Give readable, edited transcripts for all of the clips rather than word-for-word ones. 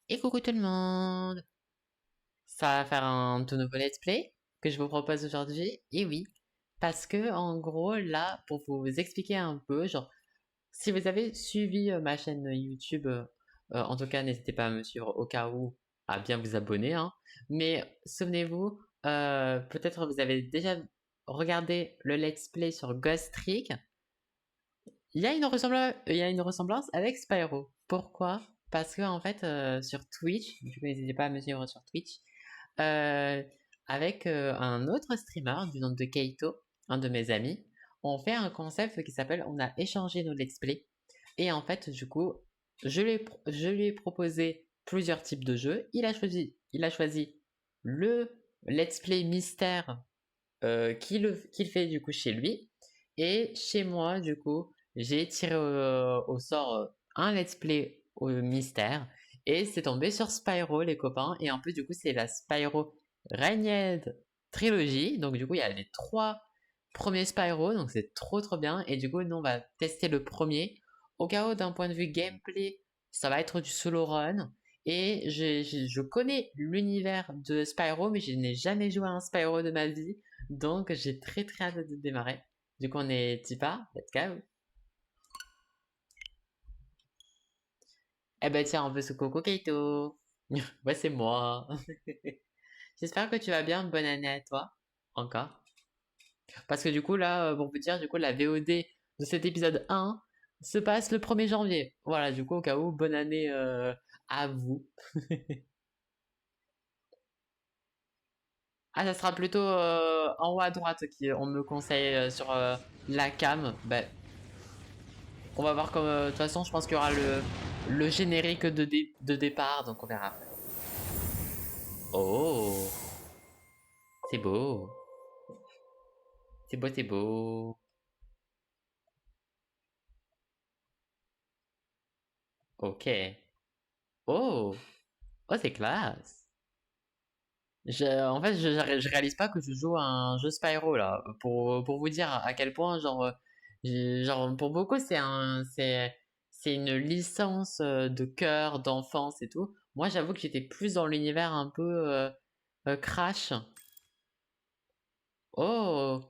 Et coucou tout le monde! Ça va faire un tout nouveau let's play que je vous propose aujourd'hui. Et oui, parce que en gros là, pour vous expliquer un peu, genre, si vous avez suivi ma chaîne YouTube, en tout cas n'hésitez pas à me suivre au cas où, à bien vous abonner, hein. Mais souvenez-vous, peut-être vous avez déjà regardé le let's play sur Ghost Trick. Il y a une ressemblance avec Spyro. Pourquoi? Parce que en fait, sur Twitch, du coup n'hésitez pas à me suivre sur Twitch, euh, avec un autre streamer du nom de Keito, un de mes amis, on fait un concept qui s'appelle on a échangé nos let's play. Et en fait, du coup, je lui ai proposé plusieurs types de jeux. Il a choisi le let's play mystère qu'il fait du coup chez lui. Et chez moi, du coup, j'ai tiré au sort un let's play au mystère. Et c'est tombé sur Spyro, les copains. Et en plus, du coup, c'est la Spyro Reignited Trilogy. Donc, du coup, il y a les trois premiers Spyro. Donc, c'est trop, trop bien. Et du coup, nous, on va tester le premier. Au cas où, d'un point de vue gameplay, ça va être du solo run. Et je connais l'univers de Spyro, mais je n'ai jamais joué à un Spyro de ma vie. Donc, j'ai très très hâte de démarrer. Du coup, on est Tipa, let's go. Eh ben tiens, on veut ce Coco Keito. Ouais, c'est moi. J'espère que tu vas bien. Bonne année à toi. Encore. Parce que du coup, là, pour vous dire, du coup, la VOD de cet épisode 1 se passe le 1er janvier. Voilà, du coup, au cas où, bonne année à vous. Ah, ça sera plutôt en haut à droite qui on me conseille sur la cam. Ben, on va voir comme de toute façon, je pense qu'il y aura le générique de départ, donc on verra après. Oh, c'est beau. C'est beau, c'est beau. Ok. Oh, oh, c'est classe. En fait, je réalise pas que je joue à un jeu Spyro là. Pour vous dire à quel point, genre, genre pour beaucoup, c'est une licence de cœur, d'enfance et tout. Moi, j'avoue que j'étais plus dans l'univers un peu Crash. Oh,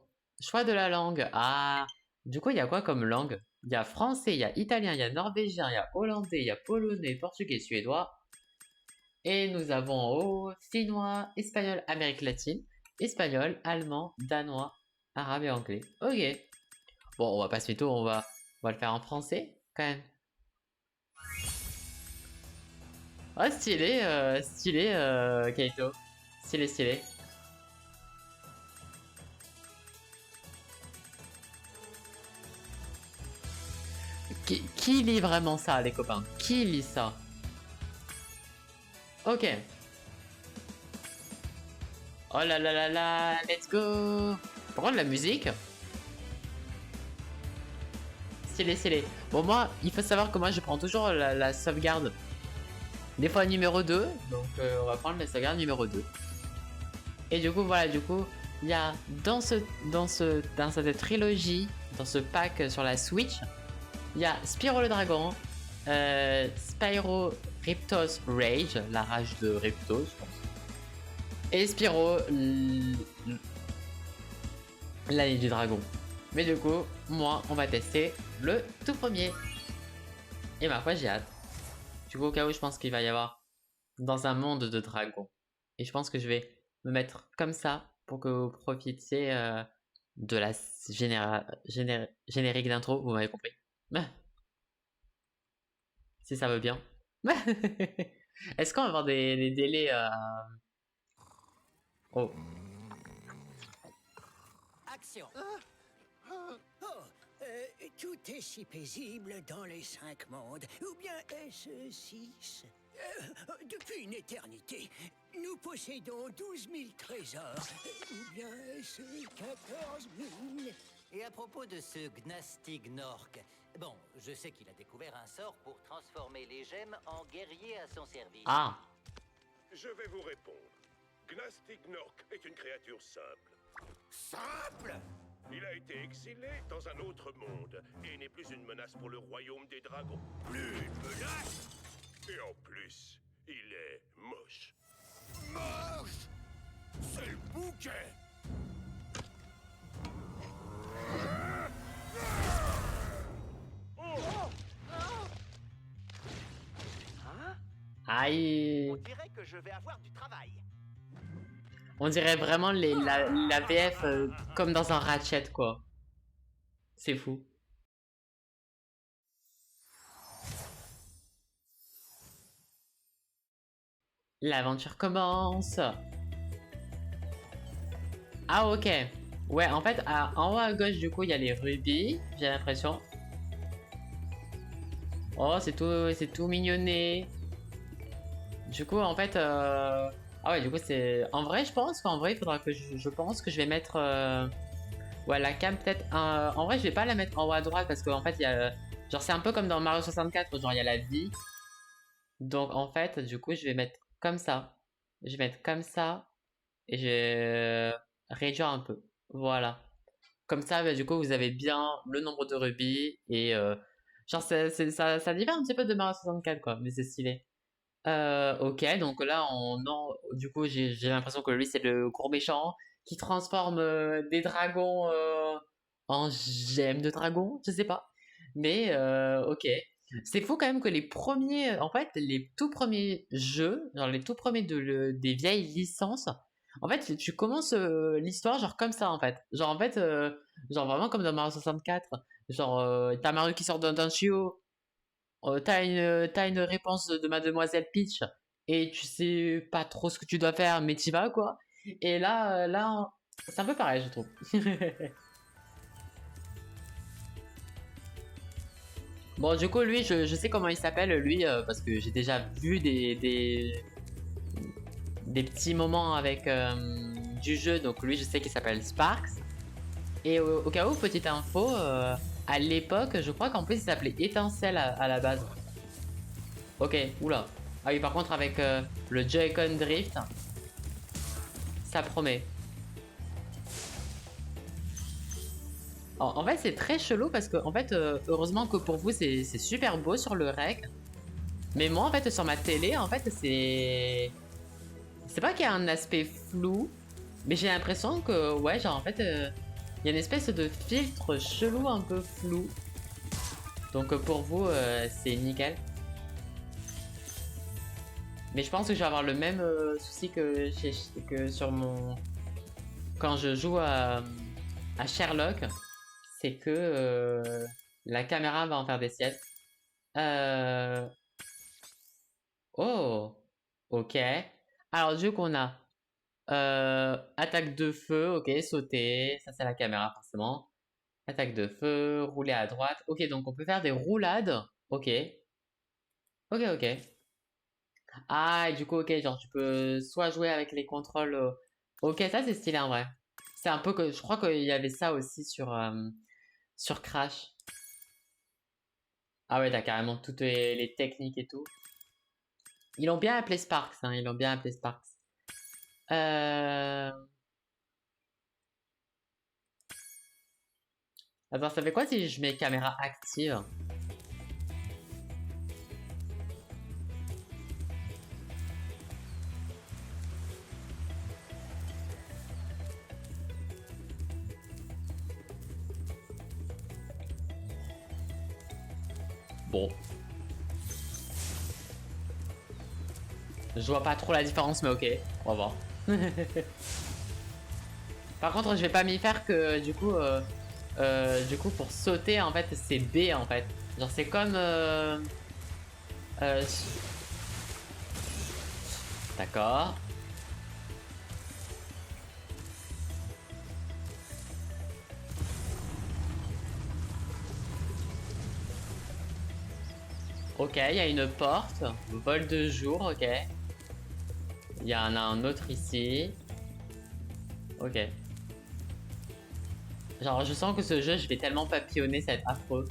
choix de la langue. Ah, du coup, il y a quoi comme langue? Il y a français, il y a italien, il y a norvégien, il y a hollandais, il y a polonais, portugais, suédois. Et nous avons en haut finnois, espagnol, Amérique latine, espagnol, allemand, danois, arabe et anglais. Ok. Bon, on va pas se mytho, on va le faire en français, quand même. Oh, stylé, stylé, Kaito. Stylé, stylé. Qui lit vraiment ça, les copains? Qui lit ça? Ok. Oh là là là là, let's go! Par contre, la musique, stylé, stylé. Bon, moi, il faut savoir que moi, je prends toujours la sauvegarde. Des fois numéro 2, donc on va prendre la sauvegarde numéro 2. Et du coup, voilà, du coup, il y a dans cette trilogie, dans ce pack sur la Switch, il y a Spyro le dragon, Spyro Riptos Rage, la rage de Riptos, je pense, et Spyro l'année du dragon. Mais du coup, moi, on va tester le tout premier. Et ma foi, j'ai hâte. Du coup, au cas où, je pense qu'il va y avoir dans un monde de dragons. Et je pense que je vais me mettre comme ça pour que vous profitiez de la générique d'intro, vous m'avez compris. Si ça veut bien. Est-ce qu'on va avoir des délais Oh. Action. Oh, tout est si paisible dans les 5 mondes. Ou bien est-ce 6? Depuis une éternité, nous possédons 12 000 trésors. Ou bien est-ce 14 000? Et à propos de ce Gnastig Nork, bon, je sais qu'il a découvert un sort pour transformer les gemmes en guerriers à son service. Ah. Je vais vous répondre. Gnastig Nork est une créature simple. Simple. Il a été exilé dans un autre monde et n'est plus une menace pour le royaume des dragons. Plus de menace. Et en plus, il Aïe. On dirait que je vais avoir du travail. On dirait vraiment la VF comme dans un Ratchet, quoi. C'est fou. L'aventure commence. Ah, ok. Ouais, en fait, en haut à gauche, du coup, il y a les rubis, j'ai l'impression. Oh, c'est tout mignonné. Du coup, en fait, ah ouais, du coup, c'est... En vrai, je pense qu'en vrai, il faudra que je pense que je vais mettre... Ouais, la cam, peut-être... En vrai, je vais pas la mettre en haut à droite parce qu'en fait, il y a... Genre, c'est un peu comme dans Mario 64, genre, il y a la vie. Donc, en fait, du coup, je vais mettre comme ça. Je vais mettre comme ça. Et je vais réduire un peu. Voilà. Comme ça, bah, du coup, vous avez bien le nombre de rubis. Et genre, ça diffère un petit peu de Mario 64, quoi. Mais c'est stylé. Ok, donc là, du coup, j'ai l'impression que lui, c'est le gros méchant qui transforme des dragons en gemmes de dragon, je sais pas. Mais ok. C'est fou quand même que les premiers, en fait, les tout premiers jeux, genre les tout premiers des vieilles licences, en fait, tu commences l'histoire genre comme ça, en fait. Genre, en fait, genre vraiment comme dans Mario 64. Genre, t'as Mario qui sort d'un tuyau, t'as une réponse de Mademoiselle Peach et tu sais pas trop ce que tu dois faire, mais t'y vas quoi. Et là, c'est un peu pareil, je trouve. Bon, du coup, lui, je sais comment il s'appelle, lui, parce que j'ai déjà vu des petits moments avec du jeu. Donc, lui, je sais qu'il s'appelle Sparks. Et au cas où, petite info, à l'époque, je crois qu'en plus, il s'appelait Étincelle à la base. Ok, oula. Ah oui, par contre, avec le Joy-Con Drift, ça promet. En fait, c'est très chelou parce que, en fait, heureusement que pour vous, c'est super beau sur le rec. Mais moi, en fait, sur ma télé, en fait, c'est... C'est pas qu'il y a un aspect flou, mais j'ai l'impression que, ouais, genre, en fait, il y a une espèce de filtre chelou un peu flou. Donc, pour vous, c'est nickel. Mais je pense que je vais avoir le même souci que sur mon... Quand je joue à Sherlock, c'est que la caméra va en faire des siestes. Euh... Oh, ok. Alors du coup on a attaque de feu, ok, sauter, ça c'est la caméra forcément. Attaque de feu, rouler à droite. Ok, donc on peut faire des roulades. Ok, ok, ok. Ah, et du coup, ok, genre tu peux soit jouer avec les contrôles. Ok, ça c'est stylé en vrai. C'est un peu que je crois qu'il y avait ça aussi sur Crash. Ah ouais, t'as carrément toutes les techniques et tout. Ils l'ont bien appelé Sparks, hein, ils l'ont bien appelé Sparks. Euh... Attends, ça fait quoi si je mets caméra active? Bon. Je vois pas trop la différence, mais ok, on va voir. Par contre, je vais pas m'y faire que du coup, pour sauter, en fait, c'est B en fait. Genre, c'est comme. Euh, D'accord. Ok, il y a une porte. Vol de jour, ok. Il y en a un autre ici. Ok. Genre, je sens que ce jeu, je vais tellement papillonner, ça va être affreux.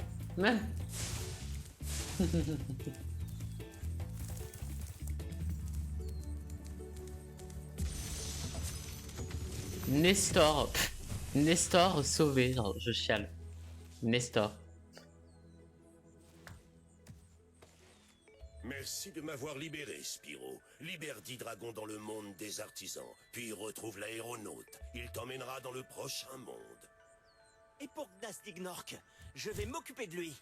Nestor. Pff, Nestor sauvé, genre, je chiale. Nestor. Merci de m'avoir libéré, Spyro. Libère 10 dragons dans le monde des artisans, puis retrouve l'aéronaute. Il t'emmènera dans le prochain monde. Et pour Gnastignork, je vais m'occuper de lui.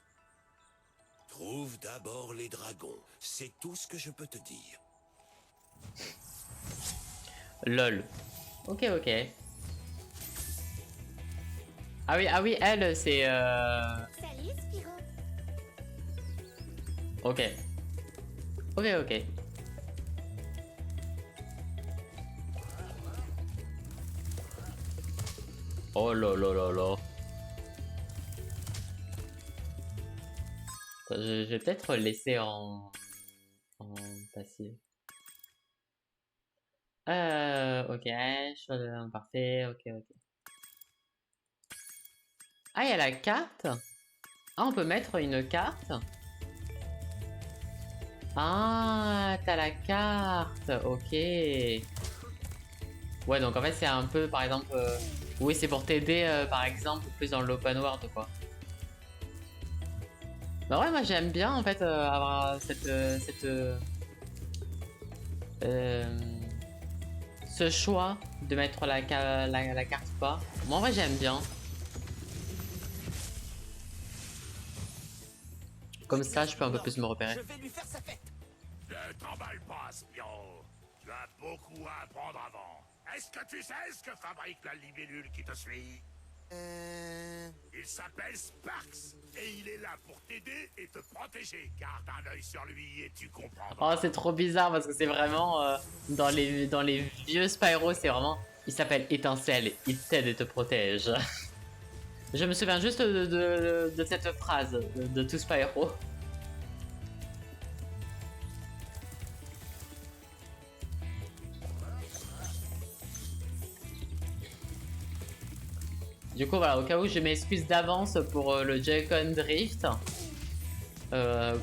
Trouve d'abord les dragons. C'est tout ce que je peux te dire. Lol. Ok, ok. Ah oui, elle, c'est... Salut, Spiro. Ok. Ok, ok. Oh là là là là. Attends, je vais peut-être laisser en passif. Ok, choix de imparfait, ok, ok. Ah, il y a la carte. Ah, on peut mettre une carte. Ah, t'as la carte, ok. Ouais, donc en fait, c'est un peu, par exemple... Oui, c'est pour t'aider, par exemple, plus dans l'open world, quoi. Bah ouais, moi j'aime bien, en fait, avoir ce choix de mettre la carte ou pas. Moi, en vrai, j'aime bien. Comme ça, je peux un peu plus me repérer. Je vais lui faire sa fête. Ne t'emballe pas, Spiro. Tu as beaucoup à apprendre avant. Est-ce que tu sais ce que fabrique la libellule qui te suit? Il s'appelle Sparks. Et il est là pour t'aider et te protéger. Garde un œil sur lui et tu comprendras. Oh, c'est trop bizarre parce que c'est vraiment... dans les vieux Spyro, c'est vraiment... Il s'appelle Étincelle, il t'aide et te protège. Je me souviens juste de cette phrase de tout Spyro. Du coup, voilà, au cas où je m'excuse d'avance pour le Joy-Con Drift.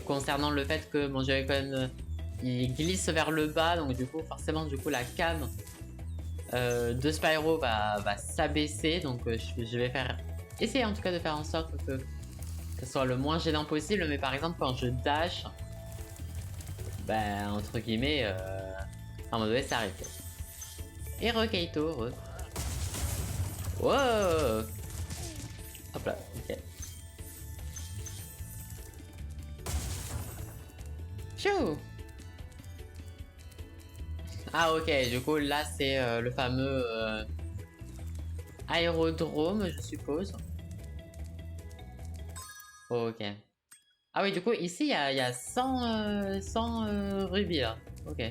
Concernant le fait que mon Joy-Con il glisse vers le bas, donc du coup, forcément, du coup, la cam de Spyro va s'abaisser. Donc, je vais essayer en tout cas de faire en sorte que ce soit le moins gênant possible. Mais par exemple, quand je dash, ben, entre guillemets, à un moment donné, ça arrive. Et Keito, re. Wow! Hop là, ok. Tchou! Ah ok, du coup là c'est le fameux aérodrome, je suppose. Ok. Ah oui, du coup ici il y a 100 rubis là. Ok.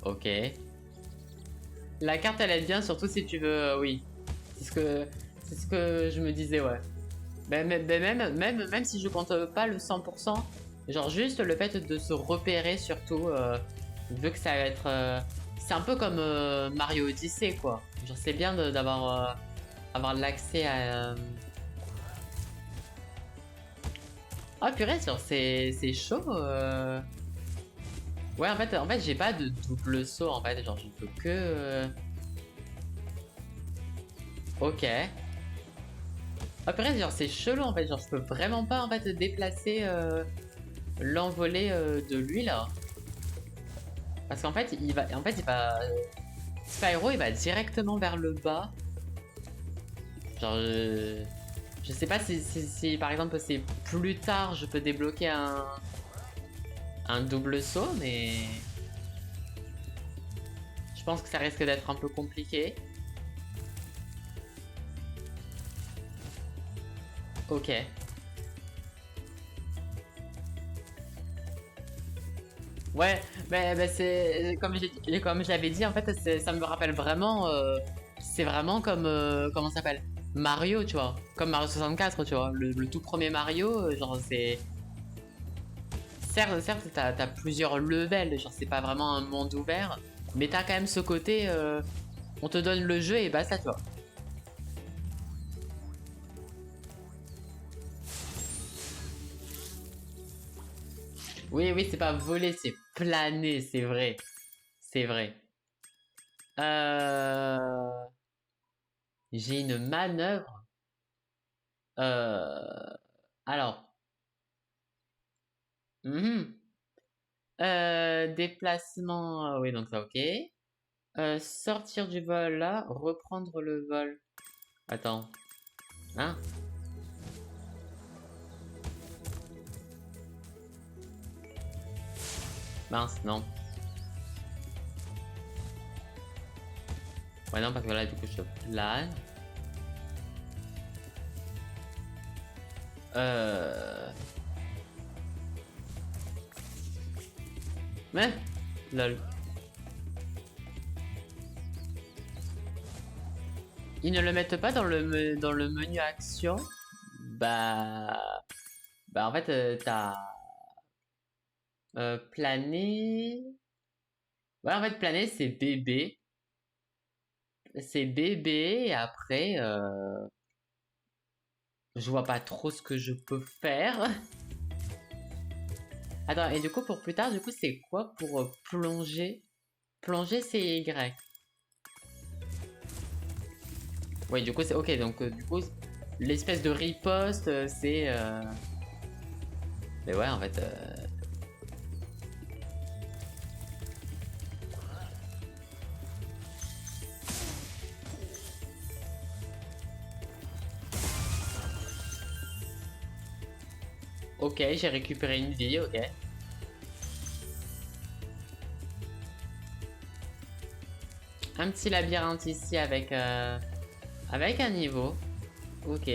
Ok. La carte elle est bien, surtout si tu veux, oui. C'est ce que je me disais, ouais. Même si je compte pas le 100%, genre juste le fait de se repérer surtout, vu que ça va être... c'est un peu comme Mario Odyssey quoi. Genre c'est bien d'avoir avoir l'accès à... Oh purée, genre c'est chaud. Ouais, en fait j'ai pas de double saut en fait, genre je peux que... Ok. Ah purée, genre c'est chelou en fait, genre je peux vraiment pas en fait déplacer l'envolée de lui là. Parce qu'en fait il va... Spyro il va directement vers le bas. Genre je sais pas si par exemple c'est plus tard je peux débloquer un double saut, mais je pense que ça risque d'être un peu compliqué. Ok. Ouais, mais c'est comme je l'avais dit en fait, ça me rappelle vraiment c'est vraiment comme comment ça s'appelle? Mario, tu vois. Comme Mario 64, tu vois. Le tout premier Mario, genre c'est certes t'as plusieurs levels, genre c'est pas vraiment un monde ouvert, mais t'as quand même ce côté on te donne le jeu et basta, tu vois. Oui, oui, c'est pas voler, c'est planer, c'est vrai. C'est vrai. Euh... J'ai une manœuvre. Euh... Alors. Mhm. Déplacement, oui, donc ça, ok. Sortir du vol là, reprendre le vol. Attends. Hein? Mince, non. Ouais, non, parce que là, du coup, je plane. Mais, lol. Ils ne le mettent pas dans dans le menu action. Bah, en fait, t'as planer. Ouais, en fait, planer, c'est bébé. C'est bébé, et après, je vois pas trop ce que je peux faire. Attends, et du coup, pour plus tard, du coup, c'est quoi pour plonger? Plonger, c'est Y. Oui, du coup, c'est ok. Donc, du coup, l'espèce de riposte, c'est. Mais ouais, en fait. Ok, j'ai récupéré une vie, ok. Un petit labyrinthe ici avec, avec un niveau. Ok.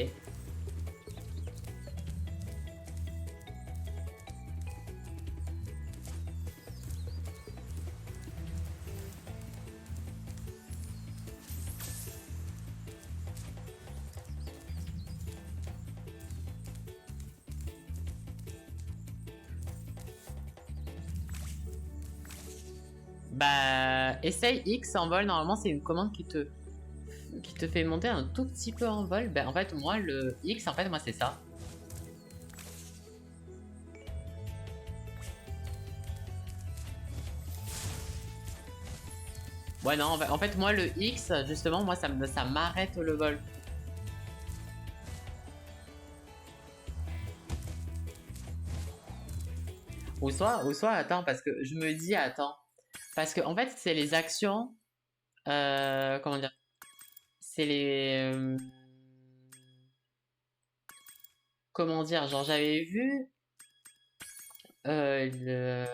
Bah, essaye X en vol. Normalement, c'est une commande qui te fait monter un tout petit peu en vol. Bah, en fait, moi, le X, en fait, moi, c'est ça. Ouais, non, en fait, moi, le X, justement, moi, ça m'arrête le vol. Ou soit, attends, parce que je me dis, attends. Parce que, en fait, c'est les actions. Comment dire? C'est les. Comment dire? Genre, j'avais vu. Le.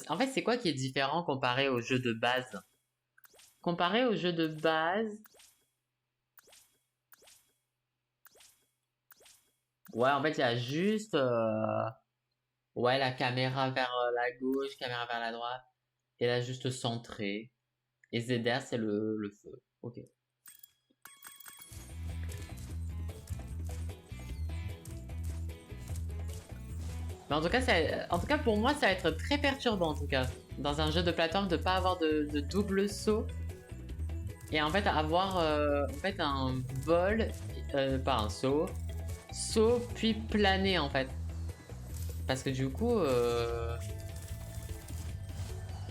En fait, c'est quoi qui est différent comparé au jeu de base? Comparé au jeu de base. Ouais, en fait, il y a juste. Ouais, la caméra vers la gauche, caméra vers la droite. Et là, juste centré. Et ZR, c'est le feu. Ok. Mais en tout cas, pour moi, ça va être très perturbant, en tout cas. Dans un jeu de plateforme, de pas avoir de double saut. Et en fait, avoir en fait, un vol, pas un saut. Saut, puis planer, en fait. Parce que du coup,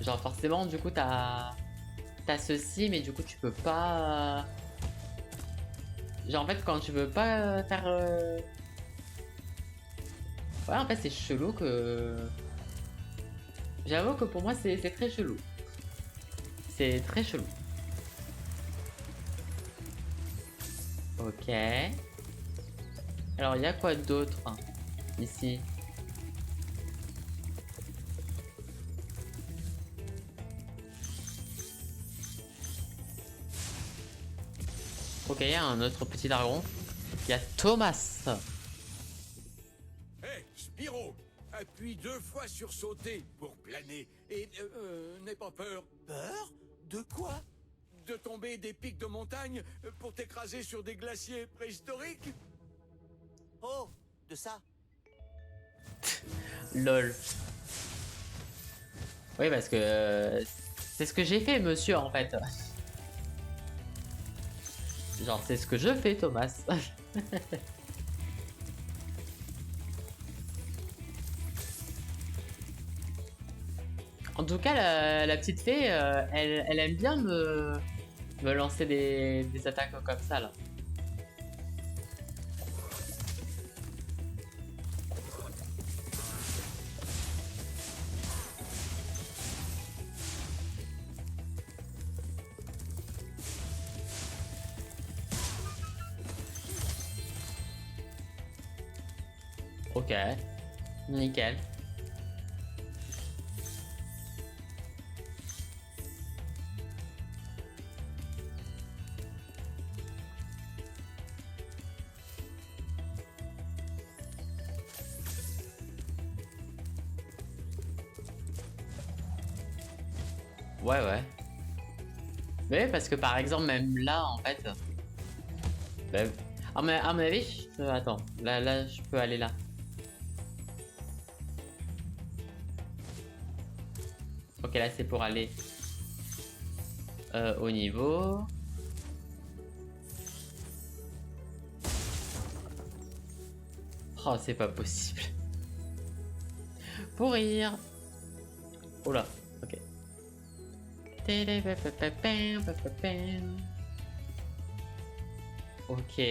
genre forcément, du coup, t'as ceci, mais du coup, tu peux pas. Genre en fait, quand tu veux pas faire. Ouais, en fait, c'est chelou que. J'avoue que pour moi, c'est très chelou. C'est très chelou. Ok. Alors, il y a quoi d'autre ici? Ok, il y a un autre petit dragon. Il y a Thomas. Hé, Spyro, appuie 2 fois sur sauter pour planer. Et n'aie pas peur. Peur? De quoi? De tomber des pics de montagne pour t'écraser sur des glaciers préhistoriques. Oh, de ça? Lol. Oui, parce que c'est ce que j'ai fait, monsieur, en fait. Genre, c'est ce que je fais, Thomas. En tout cas, la petite fée, elle aime bien me lancer des attaques comme ça, là. Ok. Nickel. Ouais, ouais. Mais parce que par exemple, même là, en fait... Bah, à mon avis, attends. Là, je peux aller là. Ok, là, c'est pour aller... au niveau... Oh, c'est pas possible. Pour rire. Oh là, ok. Ok.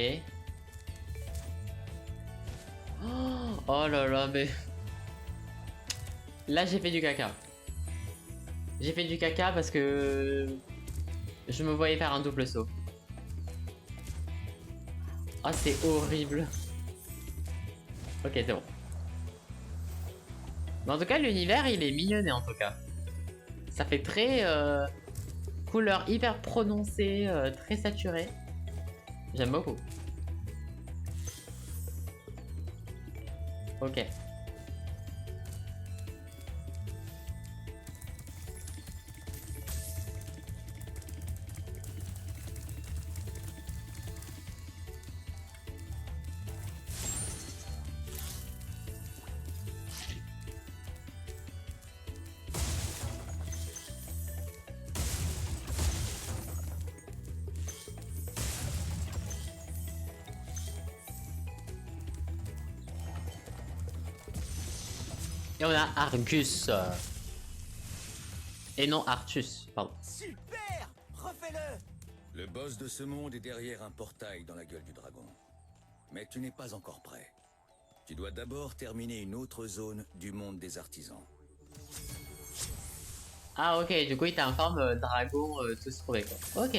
Oh là là, mais... Là, j'ai fait du caca. J'ai fait du caca parce que... Je me voyais faire un double saut. Oh, c'est horrible. Ok, c'est bon. Mais en tout cas, l'univers, il est mignonné en tout cas. Ça fait très... couleur hyper prononcée, très saturée. J'aime beaucoup. Ok. Et on a Argus. Et non Artus, pardon. Super! Refais-le! Le boss de ce monde est derrière un portail dans la gueule du dragon. Mais tu n'es pas encore prêt. Tu dois d'abord terminer une autre zone du monde des artisans. Ah ok, du coup il t'informe dragon tous trouvés quoi. Ok.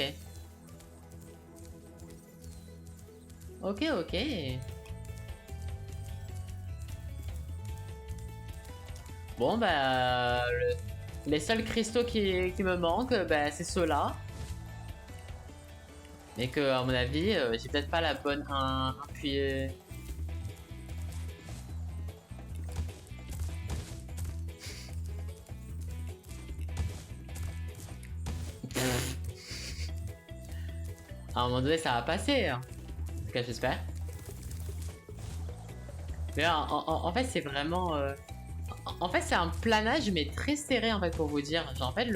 Ok, ok. Bon bah... Les seuls cristaux qui me manquent, bah, c'est ceux-là. Mais que à mon avis, j'ai peut-être pas la bonne appuyée. À un moment donné, ça va passer. Hein. En tout cas, j'espère. Mais en fait, c'est vraiment... En fait, c'est un planage, mais très serré, en fait, pour vous dire. Genre, en fait,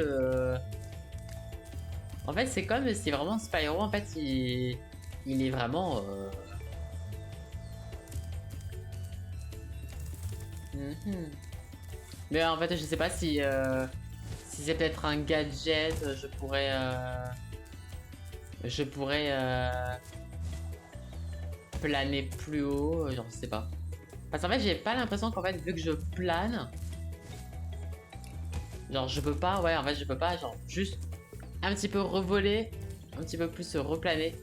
En fait, c'est comme si vraiment Spyro, en fait, il est vraiment... Mais en fait, je sais pas si... Si c'est peut-être un gadget, je pourrais... Je pourrais... Planer plus haut, genre, je sais pas. Parce qu'en fait, j'ai pas l'impression qu'en fait, vu que je plane... Genre, je peux pas, ouais, en fait, je peux pas, genre, juste un petit peu revoler, un petit peu plus replaner.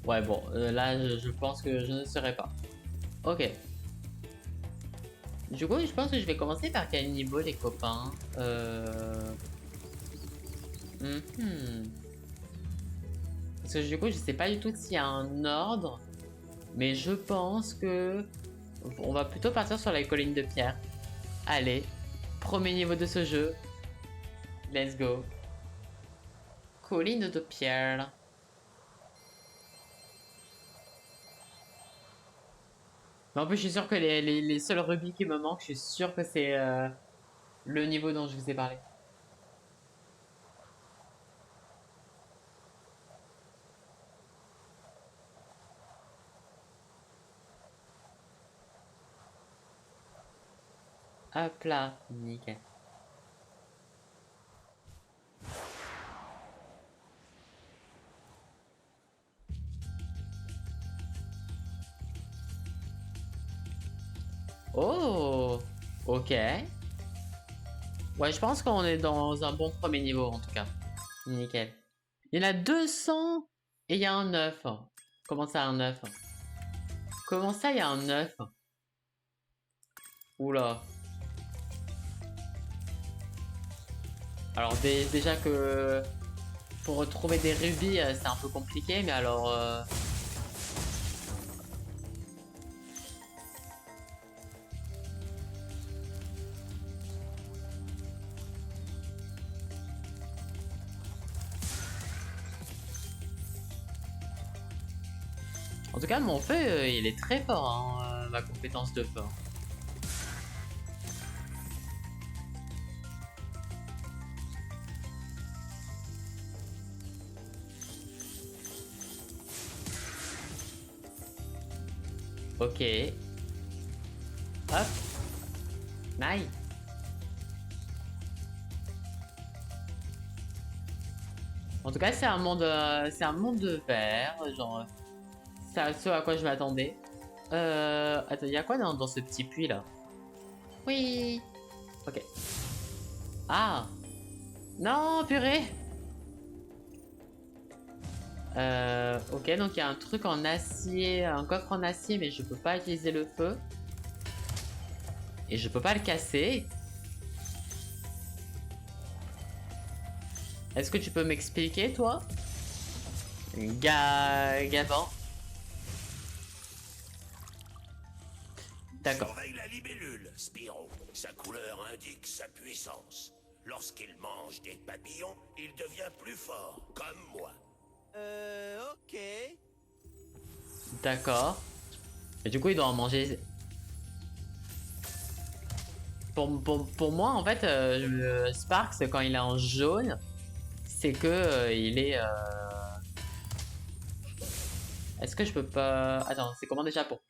Ouais, bon, là, je pense que je ne serai pas. Ok. Du coup, je pense que je vais commencer par quel niveau, les copains Parce que du coup, je sais pas du tout s'il y a un ordre. Mais je pense que... On va plutôt partir sur la colline de pierre. Allez, premier niveau de ce jeu. Let's go. Colline de pierre. Mais en plus, je suis sûr que les seuls rubis qui me manquent, je suis sûr que c'est le niveau dont je vous ai parlé. Hop là, nickel. Oh, ok. Ouais, je pense qu'on est dans un bon premier niveau en tout cas. Nickel. Il y en a 200 et il y a un 9. Comment ça, un œuf? Comment ça, il y a un œuf? Oula. Alors déjà que pour retrouver des rubis, c'est un peu compliqué, mais alors... En tout cas, mon feu, il est très fort, hein, ma compétence de feu. Ok. Hop. Nice. En tout cas, c'est un monde de verre, genre... C'est ce à quoi je m'attendais. Attends, il y a quoi dans ce petit puits là? Oui. Ok. Ah. Non, purée. Ok, donc il y a un truc en acier, un coffre en acier, mais je peux pas utiliser le feu. Et je peux pas le casser. Est-ce que tu peux m'expliquer, toi? Gavan. D'accord. Surveille la libellule, Spyro. Sa couleur indique sa puissance. Lorsqu'il mange des papillons, il devient plus fort, comme moi. Ok. D'accord. Et du coup, il doit en manger... Pour moi, en fait, le Sparks, quand il est en jaune, c'est que il est... Est-ce que je peux pas... Attends, c'est comment déjà pour...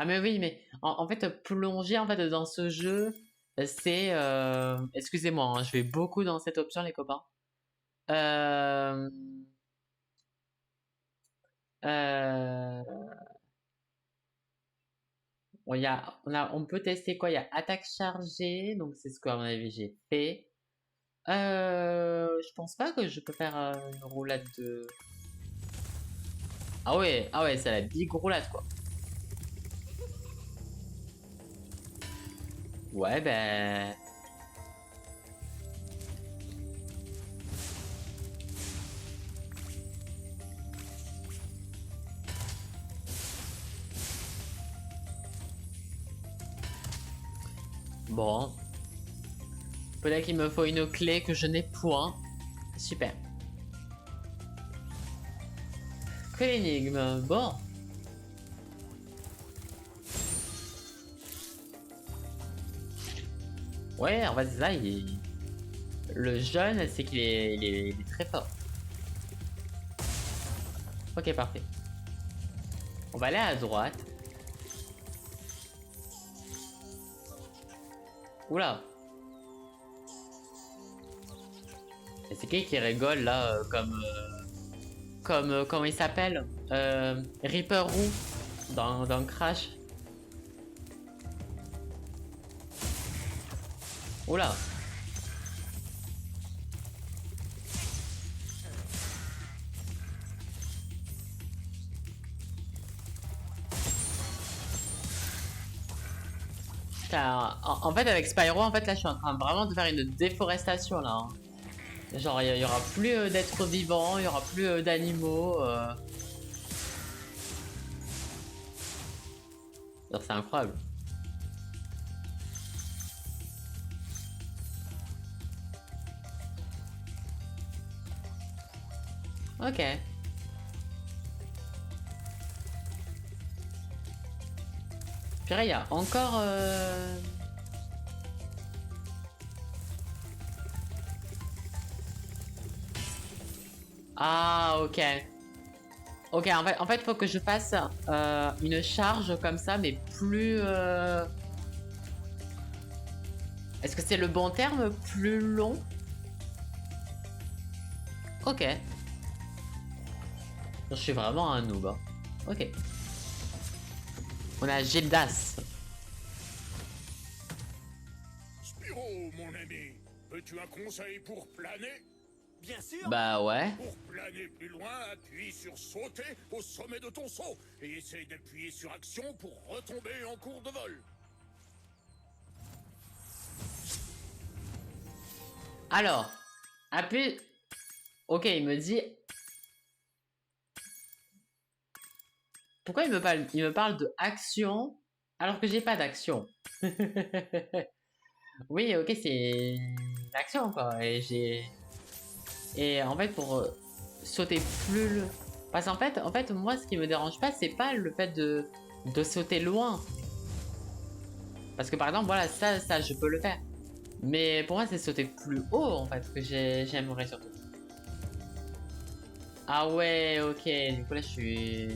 Ah mais oui, mais en fait, plonger en fait, dans ce jeu, c'est... Excusez-moi, hein, je vais beaucoup dans cette option, les copains. Bon, on peut tester quoi? Il y a attaque chargée, donc c'est ce qu'à mon avis j'ai fait. Je pense pas que je peux faire une roulade de... Ah ouais, c'est la big roulade quoi. Ouais, ben... Bon. Peut-être qu'il me faut une clé que je n'ai point. Super. Que l'énigme. Bon. Ouais, en fait, c'est ça, le jeune, c'est qu'il est, il est très fort. Ok, parfait. On va aller à droite. Oula. Et c'est qui rigole là, comment il s'appelle, Reaper Roux dans Crash. Oula. En fait, avec Spyro, en fait, là, je suis en train vraiment de faire une déforestation, là. Hein. Genre, il y aura plus d'êtres vivants, il y aura plus d'animaux. C'est incroyable. Ok. Purée, il y a encore... Ah, ok. Ok, en fait, faut que je fasse une charge comme ça, mais plus... Est-ce que c'est le bon terme? Plus long? Ok. Je suis vraiment un noob. Hein. Ok. On a Gildas. Spyro, mon ami, veux-tu un conseil pour planer? bien sûr. Bah ouais. Pour planer plus loin, appuie sur sauter au sommet de ton saut et essaye d'appuyer sur action pour retomber en cours de vol. Alors, appuie... Ok, il me dit... Pourquoi il me parle de action alors que j'ai pas d'action? Oui, ok, c'est une action quoi. Et en fait, pour sauter plus... Parce qu'en fait, moi, ce qui me dérange pas, c'est pas le fait de sauter loin. Parce que par exemple, voilà, ça, je peux le faire. Mais pour moi, c'est sauter plus haut, en fait, que j'aimerais surtout. Ah ouais, ok, du coup là, je suis...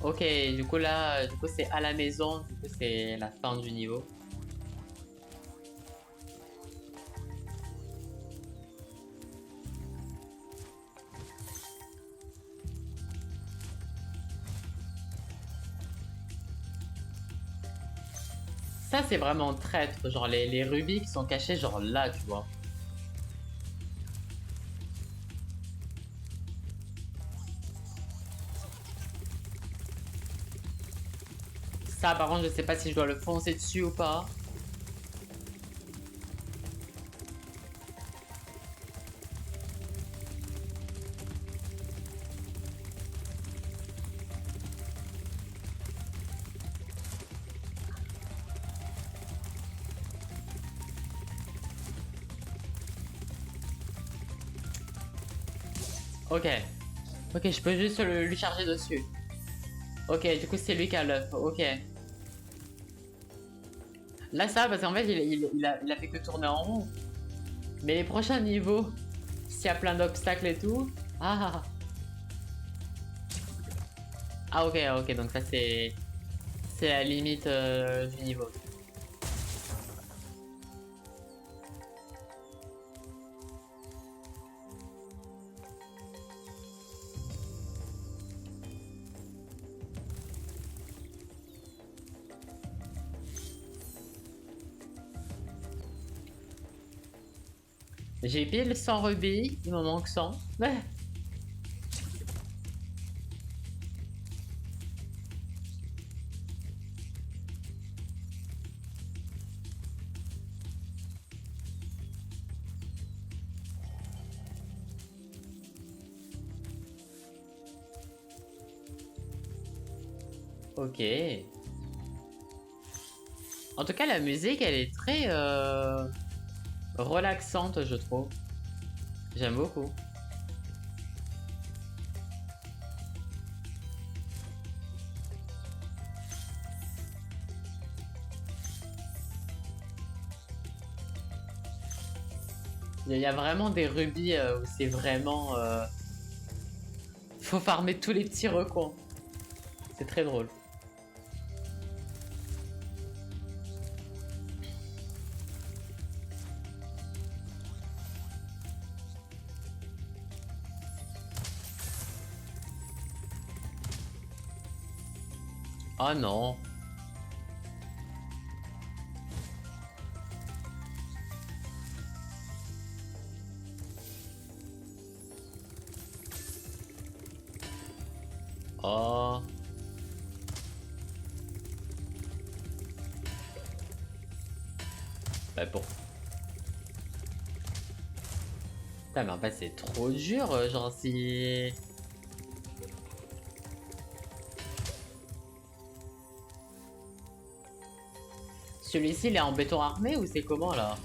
Ok, du coup là, c'est à la maison, du coup c'est la fin du niveau. Ça c'est vraiment traître, genre les rubis qui sont cachés genre là, tu vois. Ça par contre je sais pas si je dois le foncer dessus ou pas. Ok. Ok, je peux juste lui charger dessus. Ok, du coup c'est lui qui a l'œuf. Ok. Là ça, parce qu'en fait il a fait que tourner en rond. Mais les prochains niveaux, s'il y a plein d'obstacles et tout... Ah. Ah ok, ok, donc ça c'est... C'est la limite du niveau. J'ai pile 100 rubis, il m'en manque 100. Ouais. Ok. En tout cas, la musique, elle est très relaxante, je trouve. J'aime beaucoup. Il y a vraiment des rubis où c'est vraiment... Faut farmer tous les petits recoins. C'est très drôle. Oh non. Oh. Bah pour... Putain mais en fait c'est trop dur, genre si... Celui-ci il est en béton armé ou c'est comment là?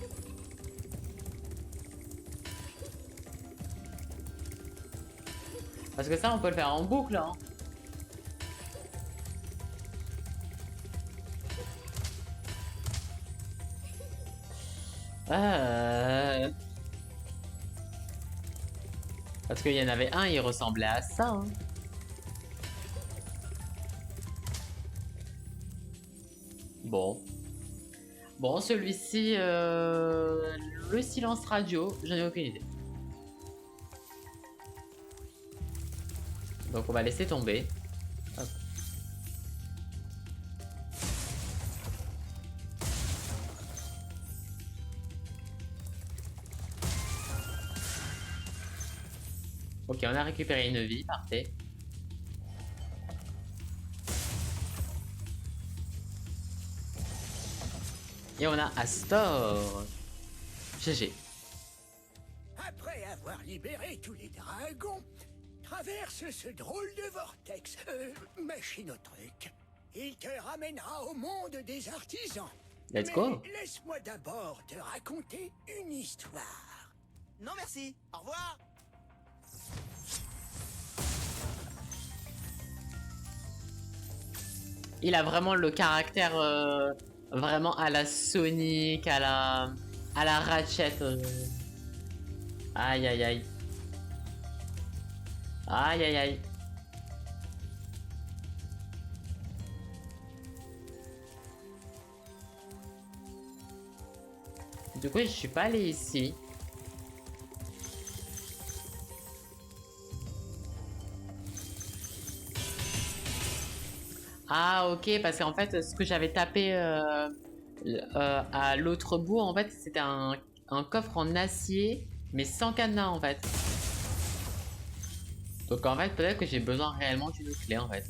Parce que ça on peut le faire en boucle hein. Parce qu'il y en avait un, il ressemblait à ça. Hein. Bon. Bon, celui-ci, le silence radio, j'en ai aucune idée. Donc on va laisser tomber. Hop. Ok, on a récupéré une vie, parfait. Et on a Astor. GG. Après avoir libéré tous les dragons, traverse ce drôle de vortex, machine au truc. Il te ramènera au monde des artisans. Let's go. Mais laisse-moi d'abord te raconter une histoire. Non merci, au revoir. Il a vraiment le caractère vraiment à la Sonic, à la Ratchet. Aïe aïe aïe. Aïe aïe aïe. Du coup, je suis pas allé ici. Ah ok, parce qu'en fait, ce que j'avais tapé à l'autre bout, en fait, c'était un coffre en acier, mais sans cadenas en fait. Donc en fait, peut-être que j'ai besoin réellement d'une clé en fait.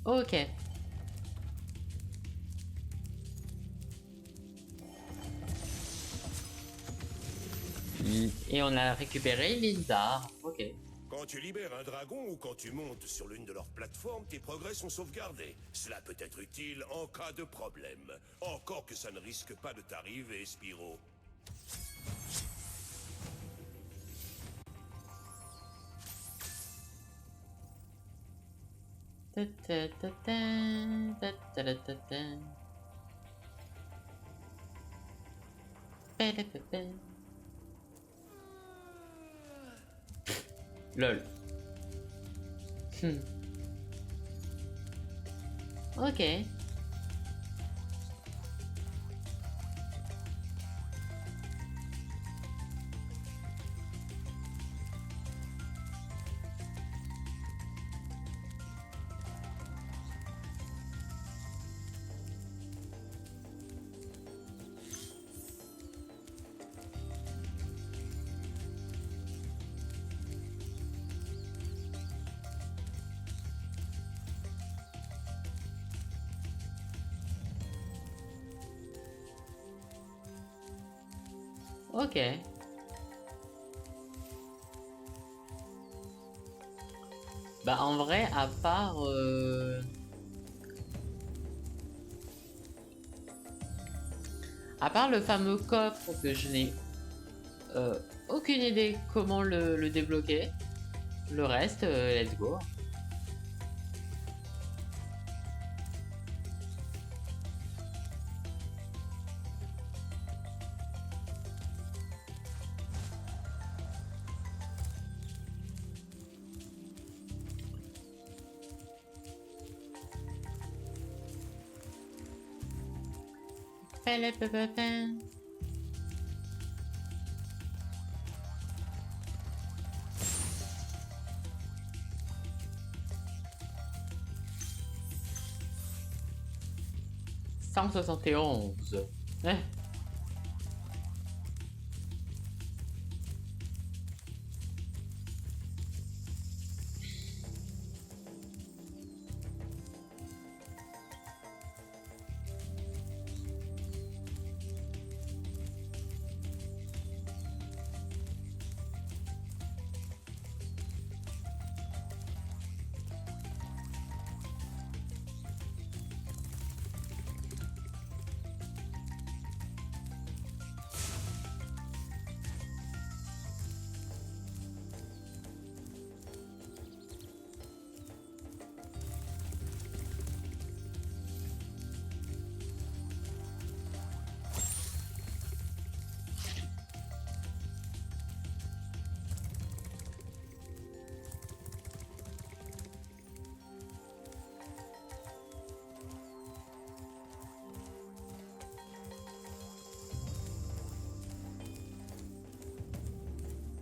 Ok. Et on a récupéré Linda. Ok. Quand tu libères un dragon ou quand tu montes sur l'une de leurs plateformes, tes progrès sont sauvegardés. Cela peut être utile en cas de problème. Encore que ça ne risque pas de t'arriver, Spyro. Lol. Ok. Ok. Bah en vrai, à part... À part le fameux coffre que je n'ai aucune idée comment le débloquer. Le reste, let's go. ...171.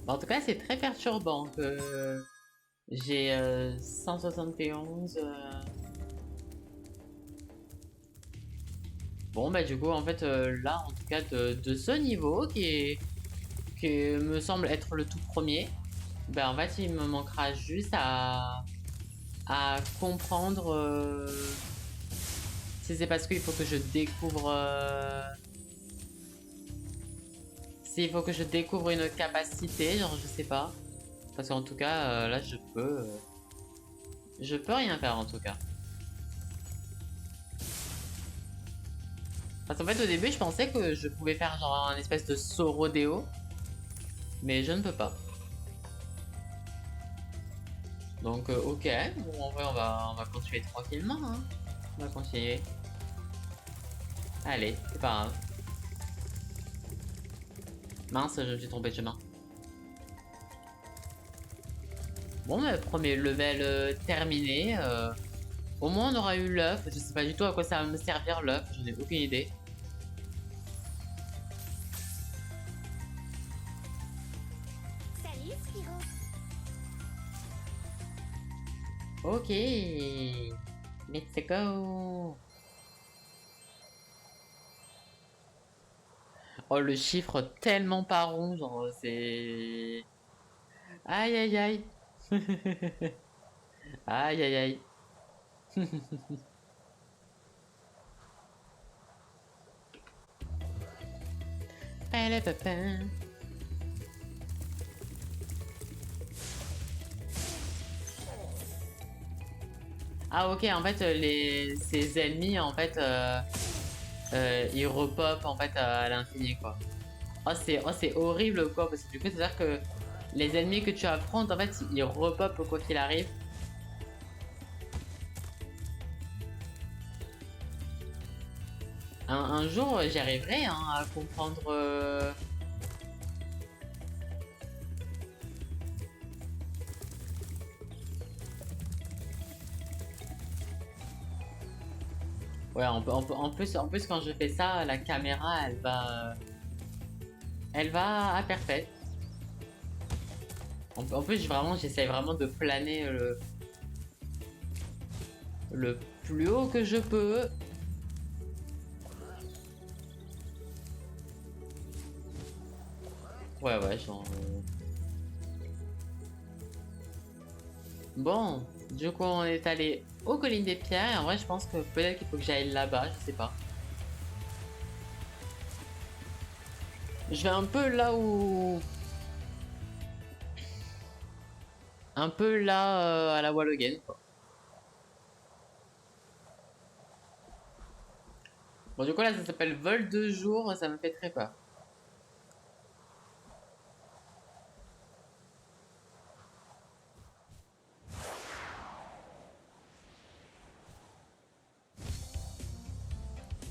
En tout cas, c'est très perturbant que j'ai 171. Bon, bah du coup, en fait, là, en tout cas, de ce niveau, qui me semble être le tout premier, bah en fait, il me manquera juste à comprendre si c'est parce qu'il faut que je découvre... s'il faut que je découvre une capacité, genre, je sais pas. Parce qu'en tout cas, là, je peux rien faire, en tout cas. Parce qu'en fait, au début, je pensais que je pouvais faire genre un espèce de saut rodéo. Mais je ne peux pas. Donc, ok. Bon, en vrai, on va continuer tranquillement. Hein. On va continuer. Allez, c'est pas grave. Mince, je me suis trompé de chemin. Bon, mais premier level terminé. Au moins, on aura eu l'œuf. Je sais pas du tout à quoi ça va me servir l'œuf. Je n'ai aucune idée. Salut Spiro. Ok. Let's go. Oh, le chiffre tellement pas rond, genre, c'est... Aïe, aïe, aïe. Aïe, aïe, aïe. Ah ok, en fait, ces ennemis, en fait, ils repopent en fait à l'infini, quoi. Oh, c'est horrible, quoi, parce que du coup, c'est-à-dire que les ennemis que tu affrontes, en fait, ils repopent quoi qu'il arrive. Un jour, j'y arriverai hein, à comprendre... Ouais, en plus, quand je fais ça, la caméra, elle va à parfait. En plus, j'essaie vraiment de planer le plus haut que je peux. Ouais, genre... Bon, du coup, on est allé aux collines des pierres. Et en vrai, je pense que peut-être qu'il faut que j'aille là-bas, je sais pas. Je vais un peu là où... Un peu là à la wall again, quoi. Bon, du coup, là, ça s'appelle vol de jour. Ça me fait très peur.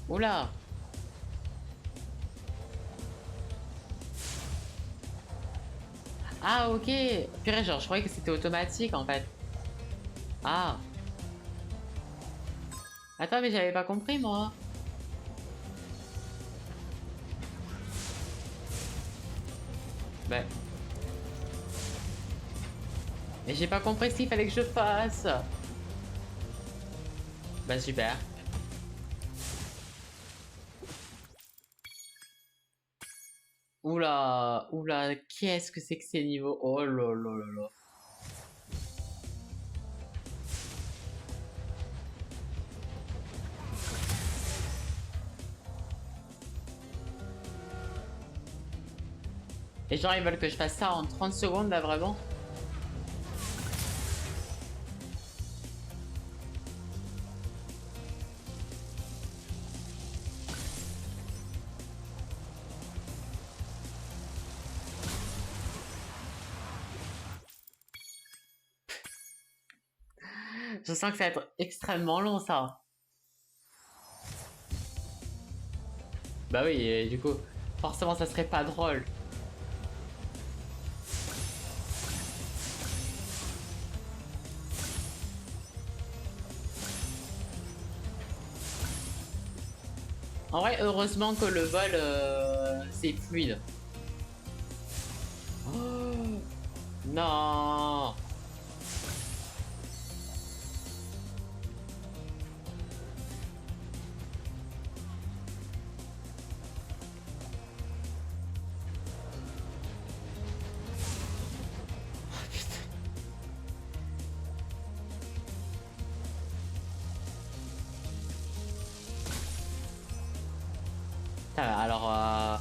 Oula! Ah, ok! Purée, genre, je croyais que c'était automatique, en fait. Ah! Attends, mais j'avais pas compris, moi. Ben... Mais j'ai pas compris ce qu'il fallait que je fasse. Bah, super. Oula, oula, qu'est-ce que c'est que ces niveaux? Oh là là là là. Et genre, ils veulent que je fasse ça en 30 secondes, là, vraiment? Je sens que ça va être extrêmement long, ça. Bah oui, et du coup, forcément, ça serait pas drôle. En vrai, heureusement que le vol, c'est fluide. Oh. Non. Putain, alors...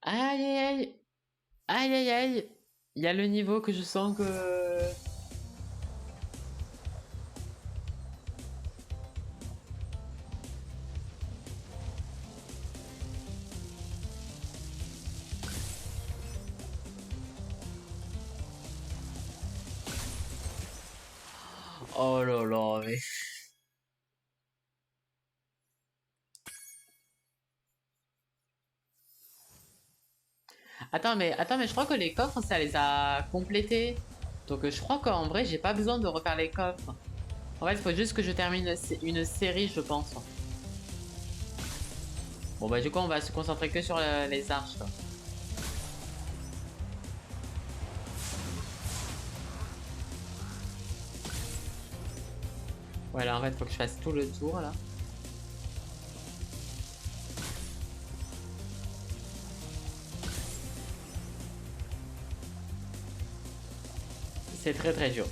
Aïe aïe aïe. Aïe aïe aïe. Il y a le niveau que je sens que... Oh là là, mais... Attends, mais je crois que les coffres, ça les a complétés. Donc je crois qu'en vrai, j'ai pas besoin de refaire les coffres. En fait, il faut juste que je termine une série, je pense. Bon bah du coup, on va se concentrer que sur les arches, quoi. Voilà, en fait, faut que je fasse tout le tour, là. C'est très très dur.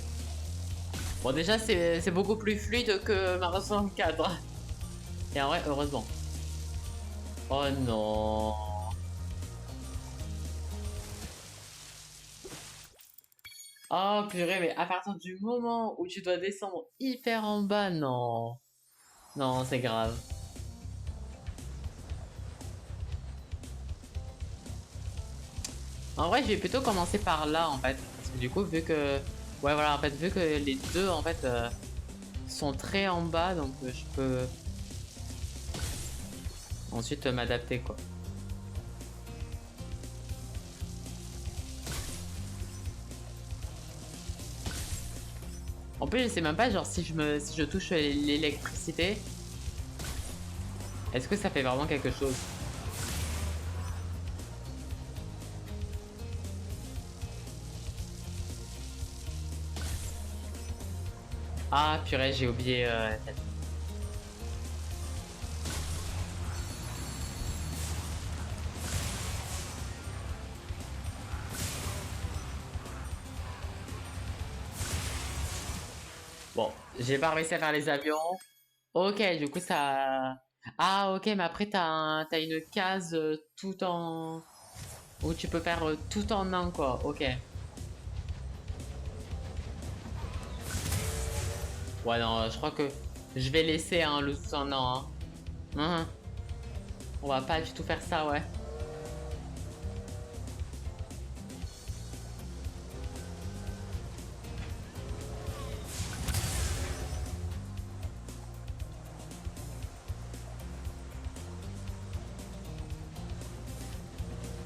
Bon déjà c'est beaucoup plus fluide que Mario 64. Et en vrai heureusement. Oh non. Oh purée, mais à partir du moment où tu dois descendre hyper en bas, non. Non, c'est grave. En vrai je vais plutôt commencer par là en fait. Parce que du coup vu que... Ouais voilà, en fait vu que les deux en fait sont très en bas, donc je peux ensuite m'adapter quoi. En plus je sais même pas genre si je touche l'électricité, est-ce que ça fait vraiment quelque chose? Ah purée, j'ai oublié la tête. Bon, j'ai pas réussi à faire les avions. Ok, du coup ça... Ah ok, mais après t'as une case tout en... Où tu peux faire tout en un quoi, ok. Ouais non, je crois que je vais laisser hein, le tout en un. Hein. On va pas du tout faire ça, ouais.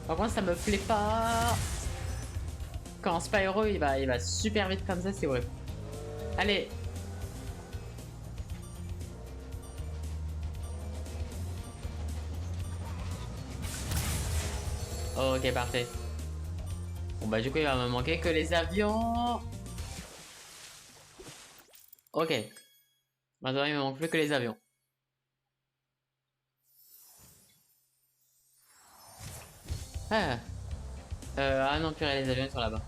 Par contre ça me plaît pas. Quand Spyro il va super vite comme ça, c'est horrible. Allez. Ok, parfait. Bon bah du coup il va me manquer que les avions. Ok. Maintenant il me manque plus que les avions. Ah. Ah non purée, les avions ils sont là-bas.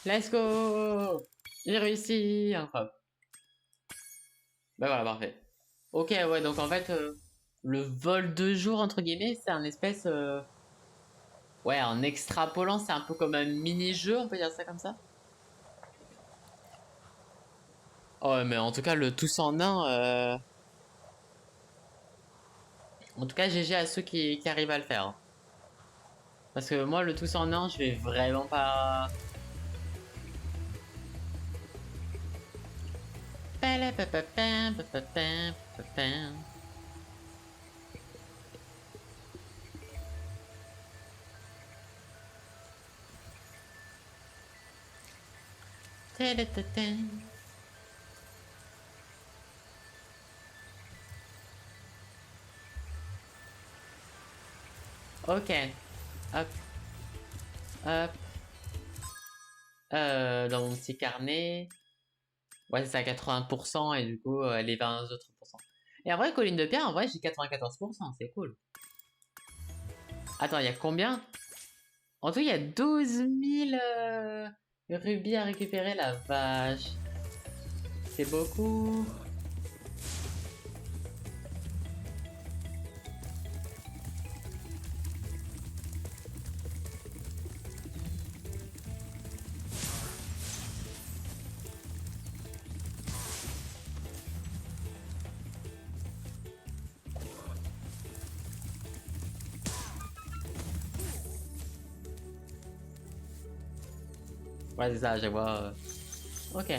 Let's go. J'ai réussi. Incroyable. Bah voilà, parfait. Ok, ouais, donc en fait, le vol de jour, entre guillemets, c'est un espèce... Ouais, en extrapolant, c'est un peu comme un mini-jeu, on peut dire ça comme ça. Oh, ouais, mais en tout cas, le tous en un... En tout cas, GG à ceux qui arrivent à le faire. Parce que moi, le tous en un, je vais vraiment pas... Ok. Hop. Hop. Dans mon petit carnet. Ouais, c'est à 80% et du coup, les 20 autres pourcents. Et en vrai, colline de pierre, en vrai, j'ai 94%, c'est cool. Attends, il y a combien? En tout, il y a 12 000 rubis à récupérer, la vache. C'est beaucoup. Ouais, c'est ça, je vois. Ok.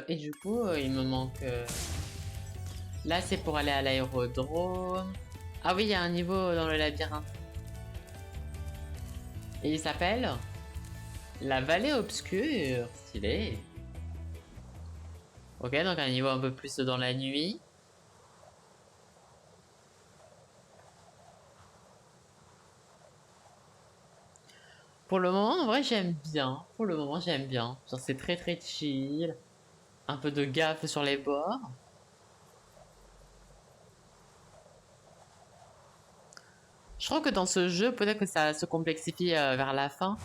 Et du coup, il me manque... Là, c'est pour aller à l'aérodrome. Ah oui, il y a un niveau dans le labyrinthe. Et il s'appelle... La vallée obscure. Stylé. Ok, donc un niveau un peu plus dans la nuit. Pour le moment, en vrai, j'aime bien. Pour le moment, j'aime bien. Genre, c'est très très chill. Un peu de gaffe sur les bords. Je crois que dans ce jeu, peut-être que ça se complexifie vers la fin.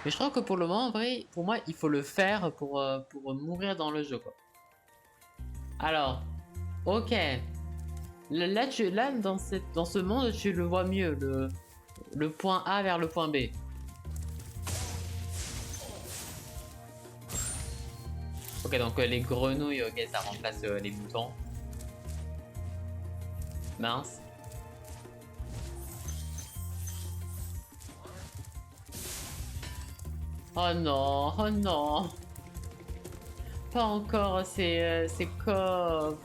Mais je crois que pour le moment, en vrai, pour moi, il faut le faire pour mourir dans le jeu, quoi. Alors, ok. Là, dans ce monde, tu le vois mieux. Le point A vers le point B. Ok, donc les grenouilles, ok, ça remplace les moutons. Mince. Oh non, oh non. Pas encore ces coffres.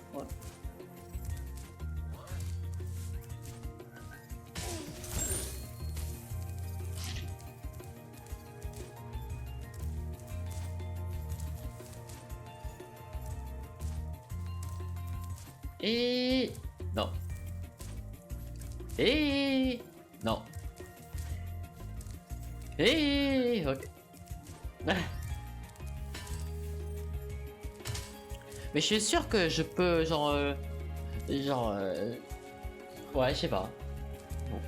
Et... Non. Et... Non. Et... Ok. Mais je suis sûr que je peux, genre... Ouais, je sais pas. Bon.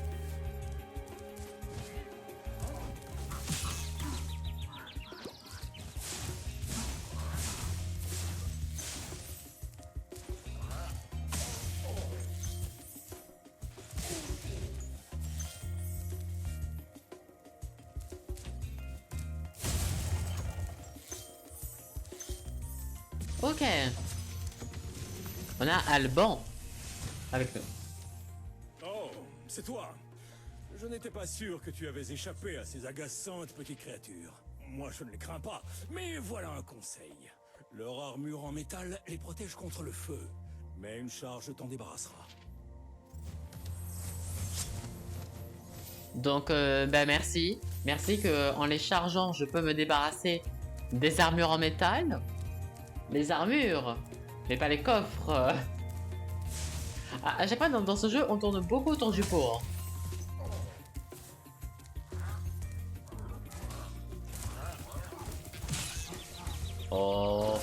Ok. On a Alban avec nous. Oh, c'est toi. Je n'étais pas sûr que tu avais échappé à ces agaçantes petites créatures. Moi, je ne les crains pas, mais voilà un conseil. Leur armure en métal les protège contre le feu, mais une charge t'en débarrassera. Donc, bah merci. Merci que en les chargeant, je peux me débarrasser des armures en métal. Les armures, mais pas les coffres. À chaque fois dans ce jeu, on tourne beaucoup autour du pot. Oh.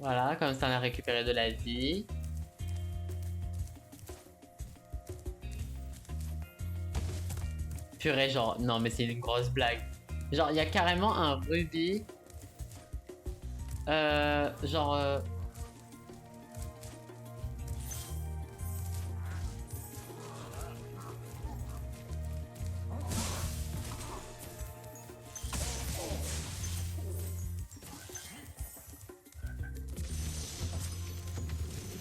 Voilà, comme ça on a récupéré de la vie. Purée, genre, non mais c'est une grosse blague. Genre, il y a carrément un rubis. Genre...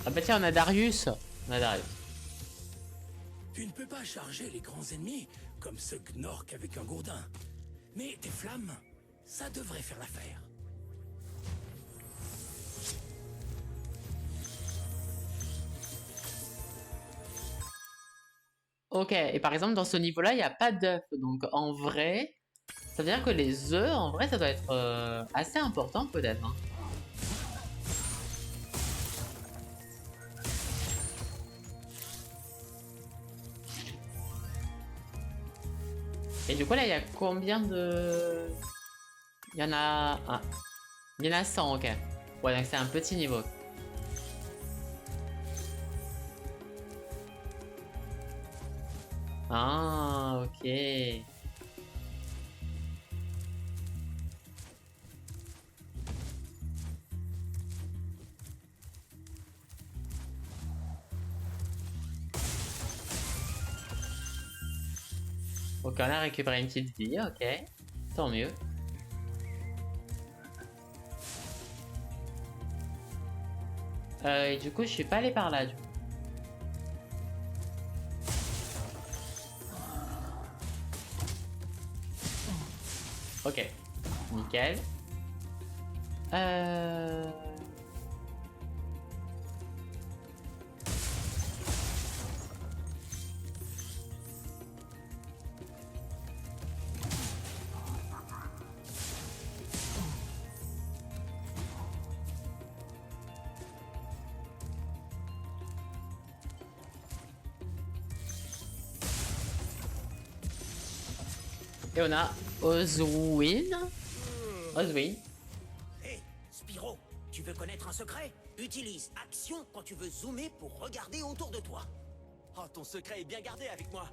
Ah bah tiens, on a Darius. On a Darius. Tu ne peux pas charger les grands ennemis comme ce Gnorc avec un gourdin. Mais tes flammes, ça devrait faire l'affaire. Ok, et par exemple dans ce niveau-là, il n'y a pas d'œufs. Donc en vrai, ça veut dire que les œufs, en vrai, ça doit être assez important peut-être. Hein. Et du coup là, il y a combien de... Il y en a... Ah. Il y en a 100, ok. Ouais, donc c'est un petit niveau. Ah, ok. Ok, on a récupéré une petite vie, ok. Tant mieux. Et du coup, je suis pas allé par là, du coup. Ok. Nickel. Et on a Oswin. Oswin. Hé, Spyro, tu veux connaître un secret? Utilise action quand tu veux zoomer pour regarder autour de toi. Oh, ton secret est bien gardé avec moi.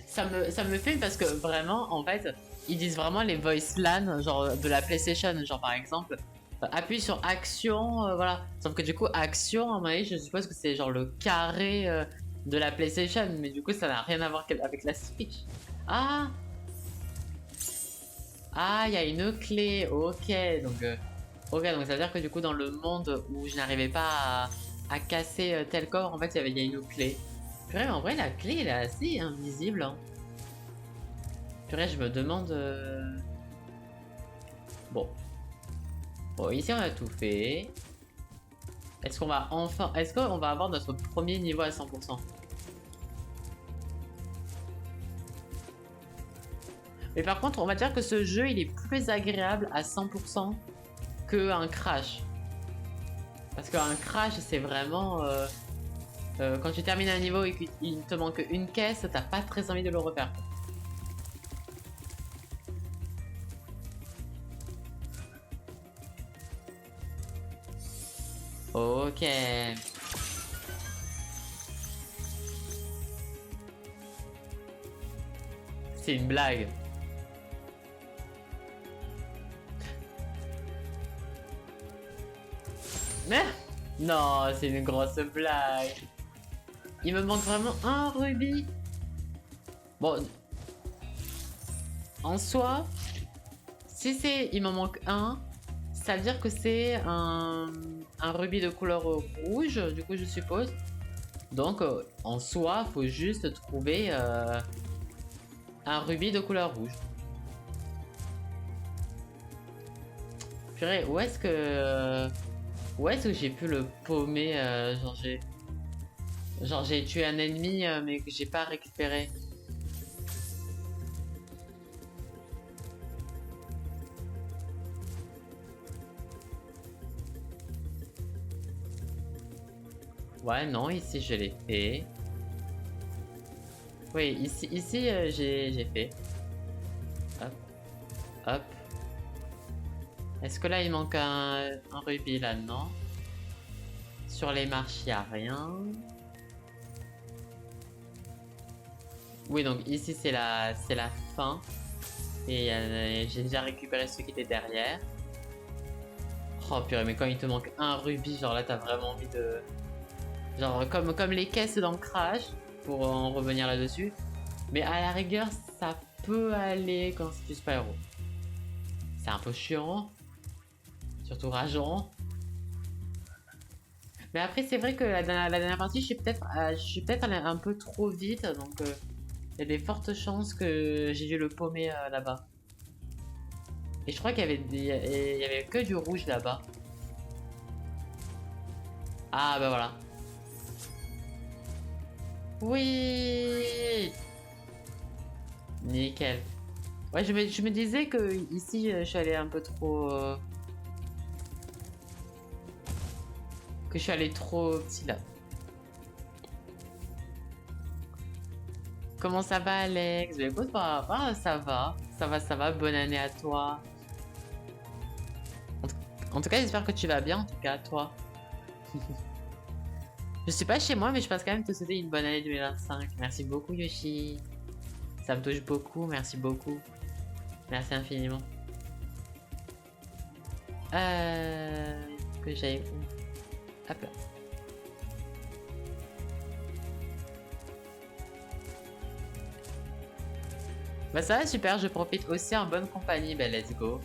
Ça me fait parce que vraiment, en fait, ils disent vraiment les voice LAN, genre de la PlayStation, genre par exemple, appuie sur action, voilà. Sauf que du coup, action, à mon avis, je suppose que c'est genre le carré de la PlayStation, mais du coup, ça n'a rien à voir avec la Switch. Ah! Ah, il y a une clé, ok, donc ça veut dire que du coup, dans le monde où je n'arrivais pas à casser tel corps, en fait, il y a une clé. Purée, mais en vrai, la clé, elle est assez invisible. Hein. Purée, je me demande... Bon. Bon, ici, on a tout fait. Est-ce qu'on va enfin... Est-ce qu'on va avoir notre premier niveau à 100%? Mais par contre, on va dire que ce jeu, il est plus agréable à 100% qu'un Crash. Parce qu'un Crash, c'est vraiment... quand tu termines un niveau et qu'il te manque une caisse, t'as pas très envie de le refaire. Ok. C'est une blague. Mais non, c'est une grosse blague. Il me manque vraiment un rubis. Bon. En soi, si c'est... Il m'en manque un, ça veut dire que c'est un rubis de couleur rouge, du coup je suppose. Donc en soi, faut juste trouver un rubis de couleur rouge. Purée, où est-ce que j'ai pu le paumer genre j'ai tué un ennemi mais que j'ai pas récupéré. Ouais, non, ici je l'ai fait. Oui, ici j'ai fait. Hop. Hop. Est-ce que là il manque un rubis là? Non. Sur les marches, il n'y a rien. Oui, donc ici c'est la fin. Et j'ai déjà récupéré ceux qui étaient derrière. Oh purée, mais quand il te manque un rubis, genre là t'as vraiment envie de... Genre comme les caisses d'ancrage, pour en revenir là-dessus. Mais à la rigueur, ça peut aller quand c'est du Spyro. C'est un peu chiant. Surtout rageant. Mais après, c'est vrai que la dernière partie, je suis peut-être allé un peu trop vite. Donc, il y a des fortes chances que j'ai dû le paumer là-bas. Et je crois qu'il y avait il y avait que du rouge là-bas. Ah, bah voilà. Oui! Nickel. Ouais, je me disais que ici, je suis allé un peu trop... que je suis allé trop petit là. Comment ça va, Alex? Bah écoute, ça va. Ça va. Bonne année à toi. En tout cas, j'espère que tu vas bien, en tout cas, toi. Je suis pas chez moi, mais je passe quand même te souhaiter une bonne année 2025. Merci beaucoup, Yoshi. Ça me touche beaucoup, merci beaucoup. Merci infiniment. Que j'aille où? Hop là. Bah ça va, super, je profite aussi en bonne compagnie. Bah let's go.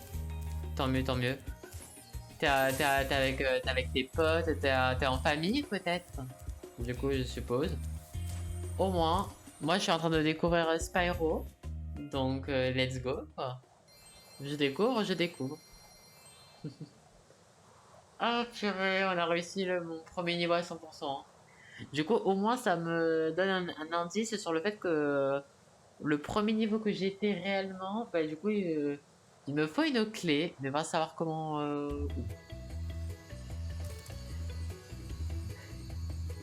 Tant mieux, tant mieux. T'es avec tes potes, t'es en famille peut-être? Du coup, je suppose. Au moins, moi je suis en train de découvrir Spyro. Donc, let's go, quoi. Je découvre, je découvre. Ah, purée, on a réussi mon premier niveau à 100%. Du coup, au moins, ça me donne un indice sur le fait que le premier niveau que j'étais réellement, bah, du coup, il me faut une clé, mais on va savoir comment... où.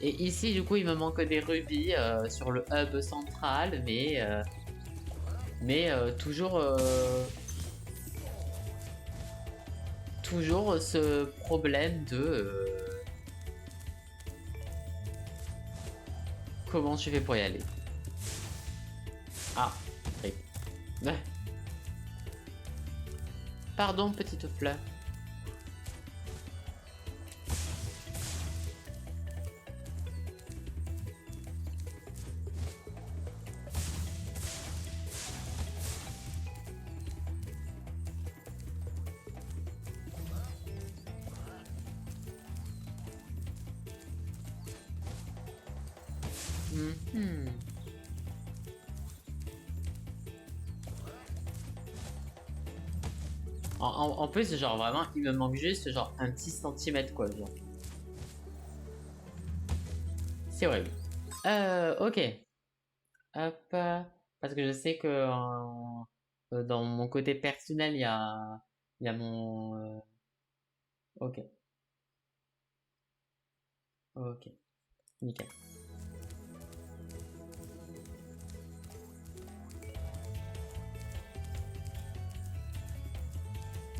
Et ici, du coup, il me manque des rubis sur le hub central, mais toujours... toujours ce problème de... comment tu fais pour y aller? Ah, oui. Pardon, petite fleur. En plus, genre vraiment, il me manque juste genre un petit centimètre quoi, genre. C'est horrible. Ok. Hop. Parce que je sais que dans mon côté personnel, il y a mon... ok. Ok. Nickel.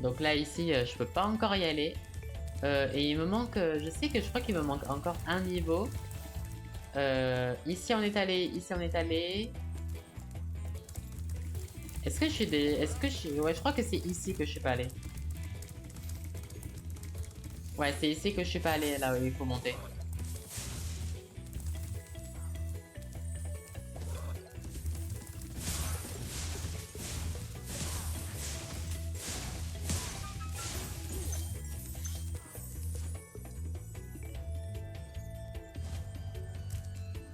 Donc là, ici, je peux pas encore y aller. Et il me manque... je sais que je crois qu'il me manque encore un niveau. Ici, on est allé. Ici, on est allé. Est-ce que je suis des... Est-ce que je suis... Ouais, je crois que c'est ici que je suis pas allé. Ouais, c'est ici que je suis pas allé, là où il faut monter.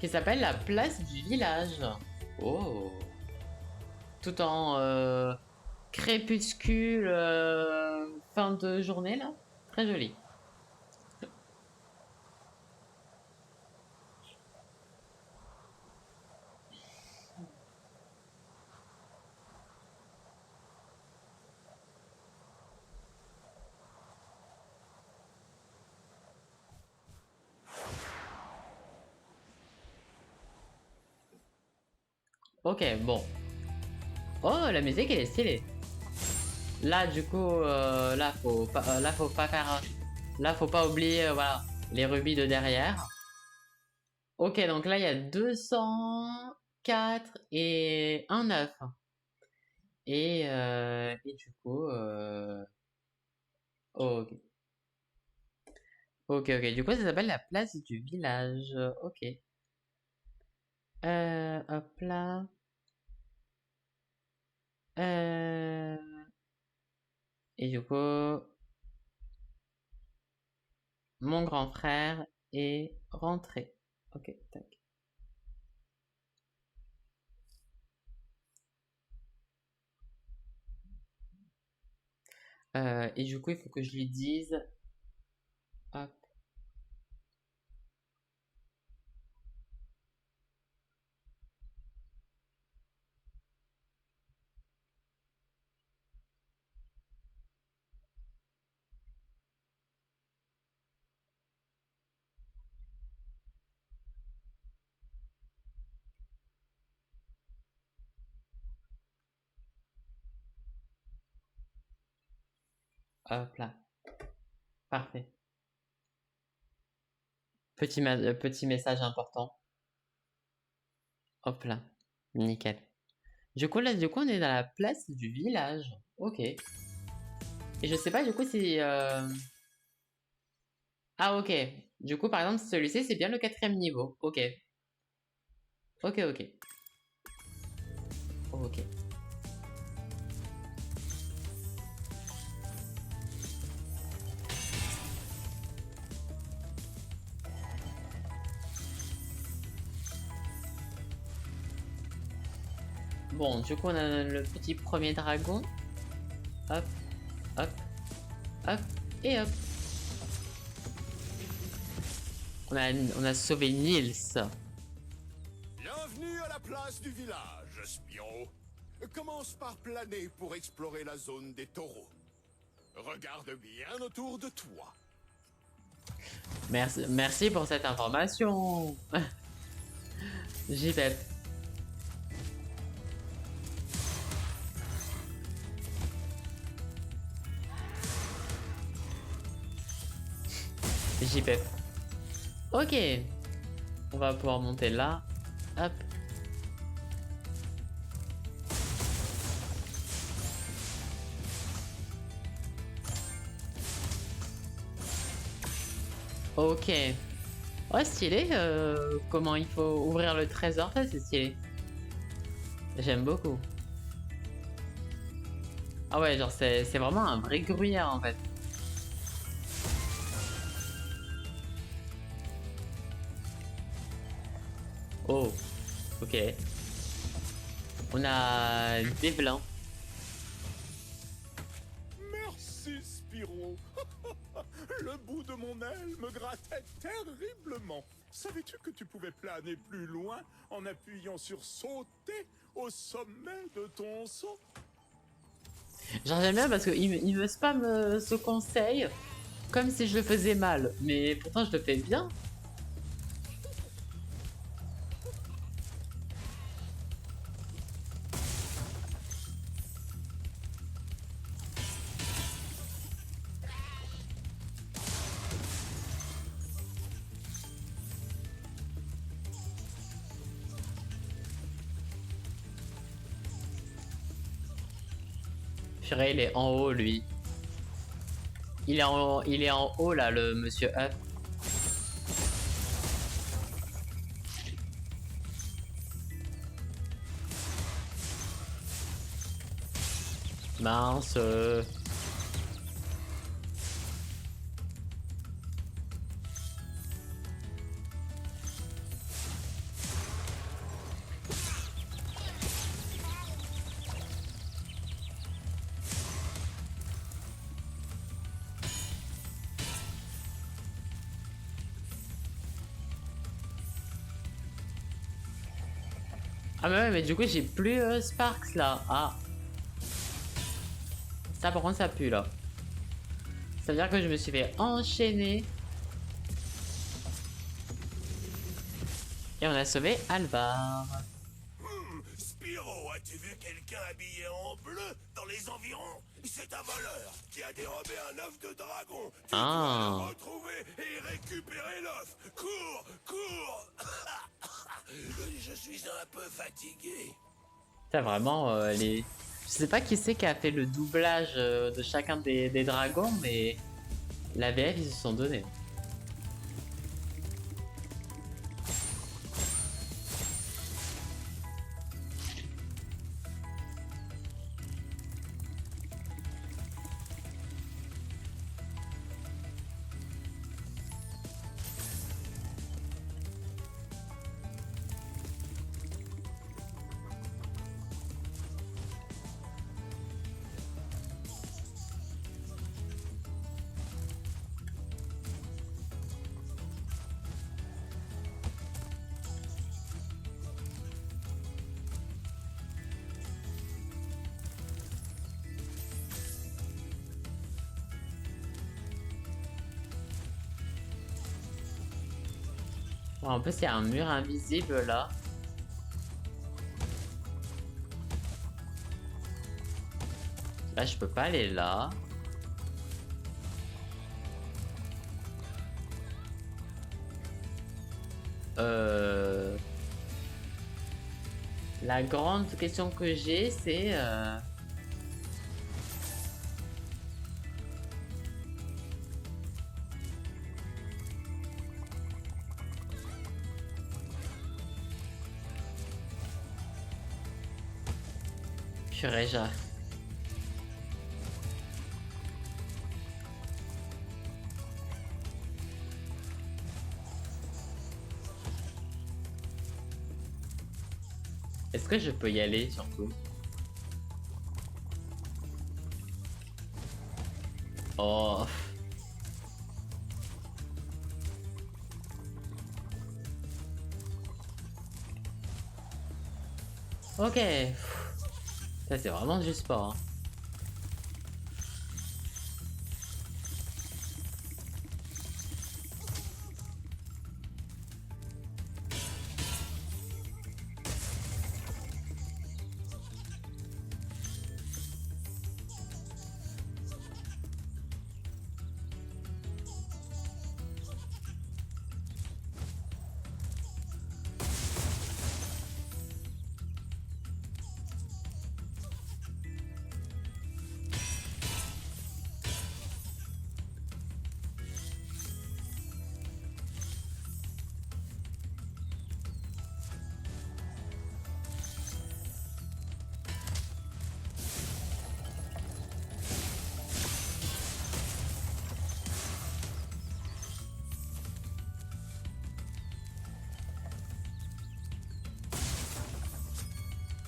Qui s'appelle la place du village. Oh. Tout en crépuscule, fin de journée là. Très joli. Ok, bon. Oh, la musique elle est stylée. Là, du coup, là, faut pas faire. Là, faut pas oublier, voilà, les rubis de derrière. Ok, donc là, il y a 204 et un 9. Et du coup, ok. Ok, ok. Du coup, ça s'appelle la place du village. Ok. Hop là. Euh... Et du coup, mon grand frère est rentré. Ok, tac. Et du coup, il faut que je lui dise. Hop. Hop là. Parfait. Petit message important. Hop là. Nickel. Du coup, là, on est dans la place du village. Ok. Et je sais pas, du coup, si... Ah, ok. Du coup, par exemple, celui-ci, c'est bien le 4e niveau. Ok. Ok, ok. Ok. Bon, du coup, on a le petit premier dragon. Hop, hop, hop, et hop. On a sauvé Nils. Bienvenue à la place du village, Spiro. Commence par planer pour explorer la zone des taureaux. Regarde bien autour de toi. Merci pour cette information. J'y vais. J'y vais. Ok. On va pouvoir monter là. Hop. Ok. Oh, stylé. Comment il faut ouvrir le trésor, ça c'est stylé. J'aime beaucoup. Ah ouais, genre c'est vraiment un vrai gruyère en fait. Oh, ok. On a des blancs. Merci, Spiro. Le bout de mon aile me grattait terriblement. Savais-tu que tu pouvais planer plus loin en appuyant sur sauter au sommet de ton saut? Genre j'aime bien parce qu'il me spam ce conseil comme si je le faisais mal. Mais pourtant je le fais bien. Purée, il est en haut lui. Il est en haut là, le monsieur Up. Mince. Ah mais ouais, mais du coup j'ai plus Sparks là. Ah. Ça par contre ça pue là. Ça veut dire que je me suis fait enchaîner. Et on a sauvé Alvar. Spiro as-tu vu quelqu'un habillé en bleu dans les environs? C'est un voleur qui a dérobé un œuf de dragon. Tu dois le retrouver et récupérer l'œuf. Cours, cours. Je suis un peu fatigué. T'as vraiment les... Je sais pas qui c'est qui a fait le doublage de chacun des dragons, mais la VF ils se sont donnés. En plus, il y a un mur invisible là. Là, je peux pas aller là. La grande question que j'ai, c'est... Purée, est-ce que je peux y aller surtout? Oh. Ok. Ça c'est vraiment du sport. Hein.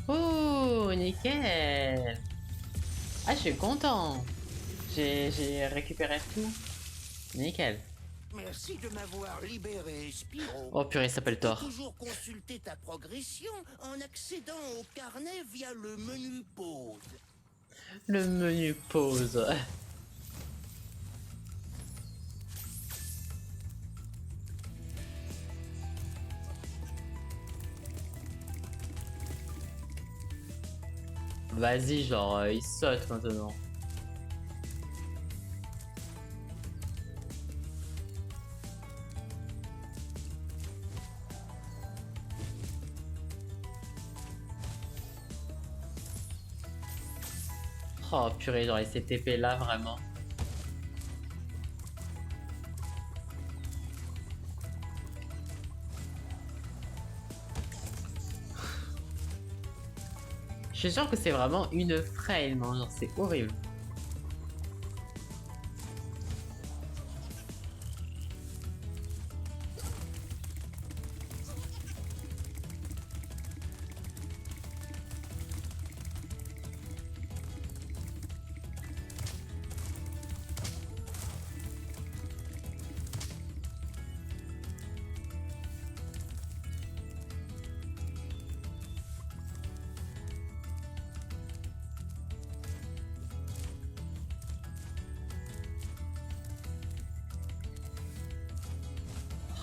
Oh, nickel. Ah, je suis content. J'ai récupéré tout. Nickel. Merci de m'avoir libéré, Spyro. Oh purée, il s'appelle Thor. Toujours consulter ta progression en accédant au carnet via le menu pause. Le menu pause. Vas-y, genre, il saute maintenant. Oh purée, genre, il s'est TP là, vraiment. Je suis sûr que c'est vraiment une frame, hein, genre c'est horrible.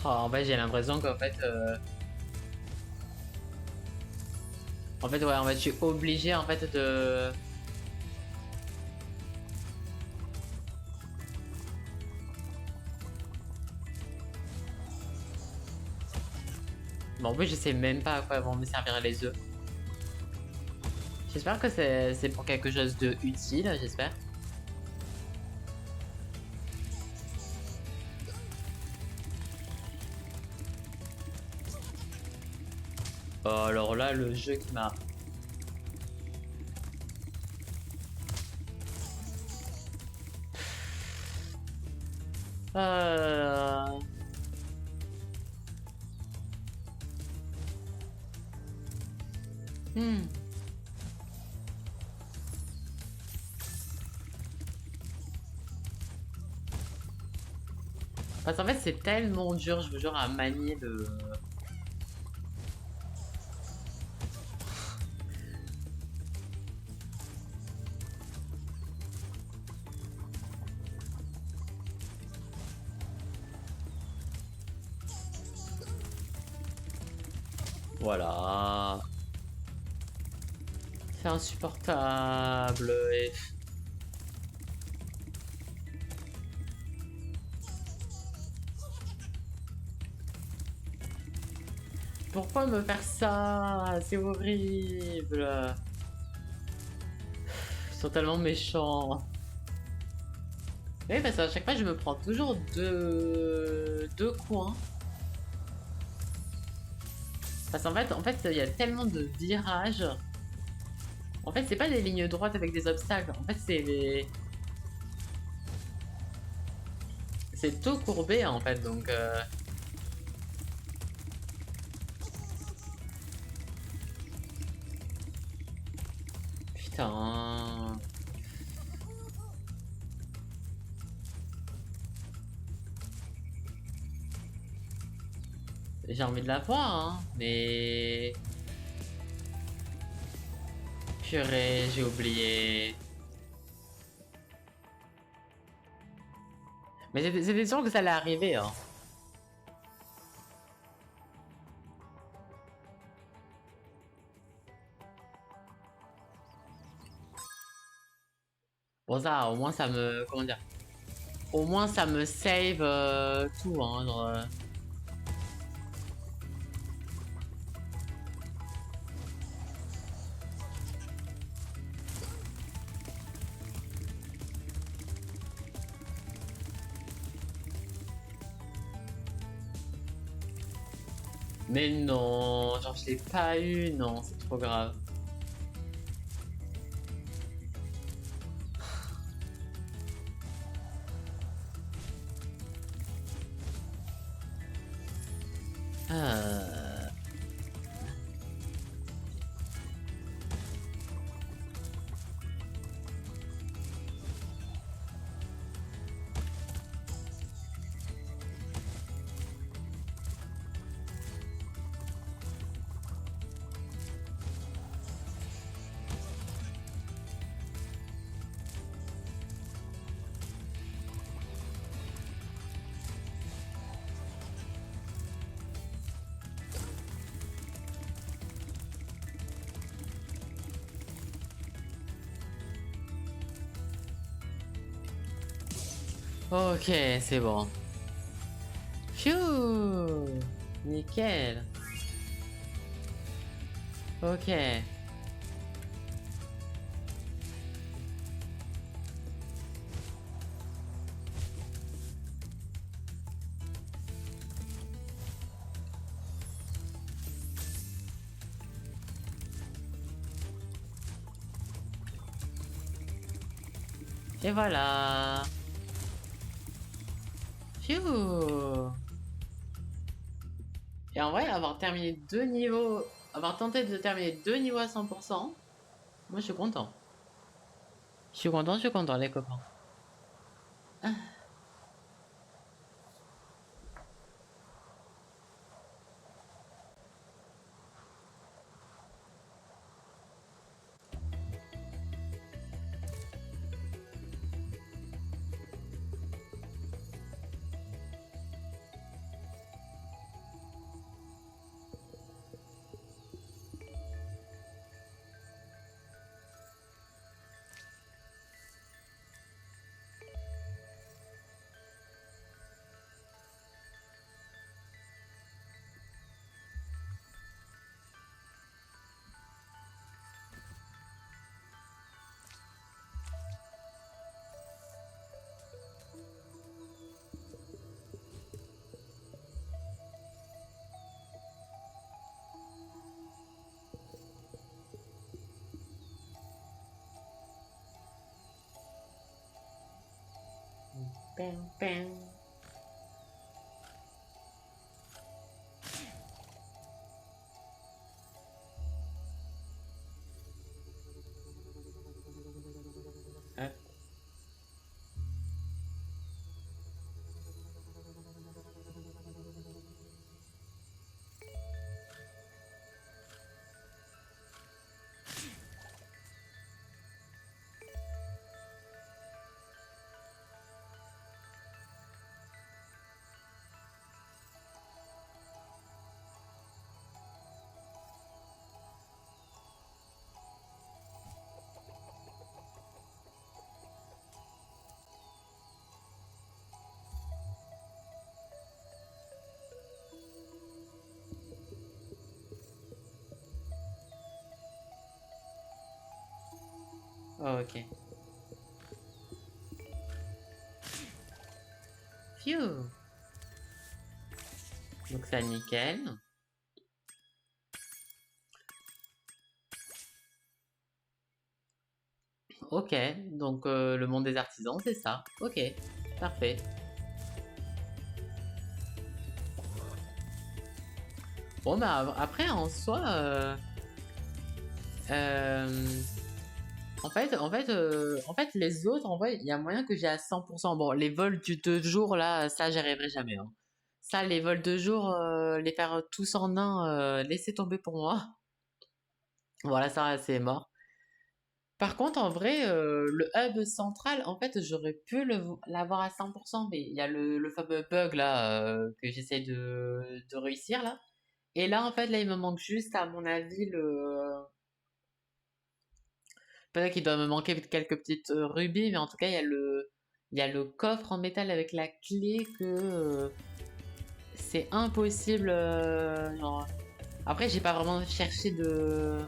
Oh, en fait, j'ai l'impression qu'en fait... En fait, ouais, en fait, je suis obligé en fait de... Bon, en plus, je sais même pas à quoi vont me servir les œufs. J'espère que c'est pour quelque chose de utile, j'espère. Oh, alors là, le jeu qui m'a... Euh... Hmm. Parce qu'en fait, c'est tellement dur, je vous jure, à manier le... Voilà. C'est insupportable. Et... Pourquoi me faire ça? C'est horrible. Ils sont tellement méchants. Oui, parce qu'à chaque fois, je me prends toujours deux coins. Parce qu'en fait, il y a tellement de virages. En fait, c'est pas des lignes droites avec des obstacles. En fait, c'est les... C'est tout courbé, en fait, donc... Putain... J'ai envie de la voir, hein, mais... Purée, j'ai oublié. Mais c'était sûr que ça allait arriver, hein. Bon ça, au moins ça me... Comment dire? Au moins ça me save tout, hein, genre... Mais non, genre je l'ai pas eu, non, c'est trop grave. Euh... Ok, c'est bon. Phew, nickel. Ok. Et voilà. Phew. Et en vrai, avoir terminé 2 niveaux, avoir tenté de terminer 2 niveaux à 100%, moi je suis content. Je suis content les copains. Ping, ping. Hop. Oh, ok. Phew. Donc ça nickel. Ok, donc le monde des artisans, c'est ça. Ok, parfait. Bon bah après en soi, en fait les autres, en vrai, il y a moyen que j'ai à 100%. Bon, les vols du 2 jours là, ça j'y arriverai jamais. Hein. Ça, les vols 2 jours, les faire tous en un, laissez tomber pour moi. Voilà, ça c'est mort. Par contre, en vrai, le hub central, en fait, j'aurais pu l'avoir à 100%, mais il y a le fameux bug là que j'essaie de réussir là. Et là, en fait, là, il me manque juste, à mon avis, peut-être qu'il doit me manquer quelques petites rubis, mais en tout cas, il y a le coffre en métal avec la clé que c'est impossible. Genre. Après, j'ai pas vraiment cherché de.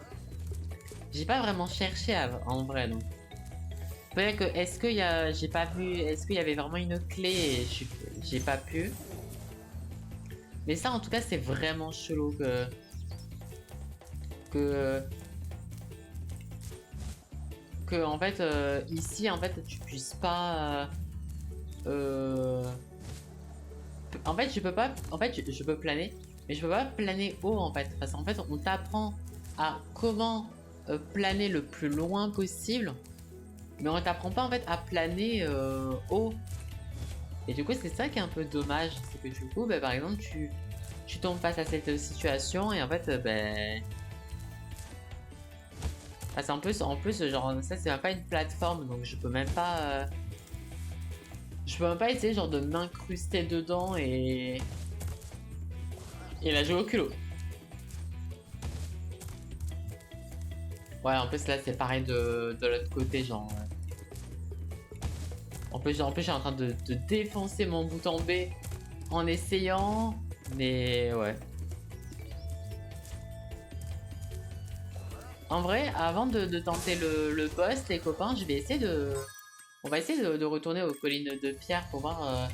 J'ai pas vraiment cherché en vrai, donc. Peut-être que est-ce qu'il y a, j'ai pas vu, est-ce qu'il y avait vraiment une clé et j'ai pas pu. Mais ça, en tout cas, c'est vraiment chelou que en fait ici en fait tu puisses pas en fait je peux pas en fait je peux planer mais je peux pas planer haut en fait parce qu'en fait on t'apprend à comment planer le plus loin possible mais on t'apprend pas en fait à planer haut et du coup c'est ça qui est un peu dommage c'est que du coup bah, par exemple tu tombes face à cette situation et en fait ben parce qu'en plus, genre, ça c'est même pas une plateforme, donc je peux même pas... Je peux même pas essayer genre de m'incruster dedans et la jouer au culot. Ouais, en plus là c'est pareil de l'autre côté, genre... En plus, je suis en train de défoncer mon bouton B en essayant, mais ouais. En vrai, avant de tenter le boss, les copains, je vais essayer de... On va essayer de retourner aux collines de pierre pour voir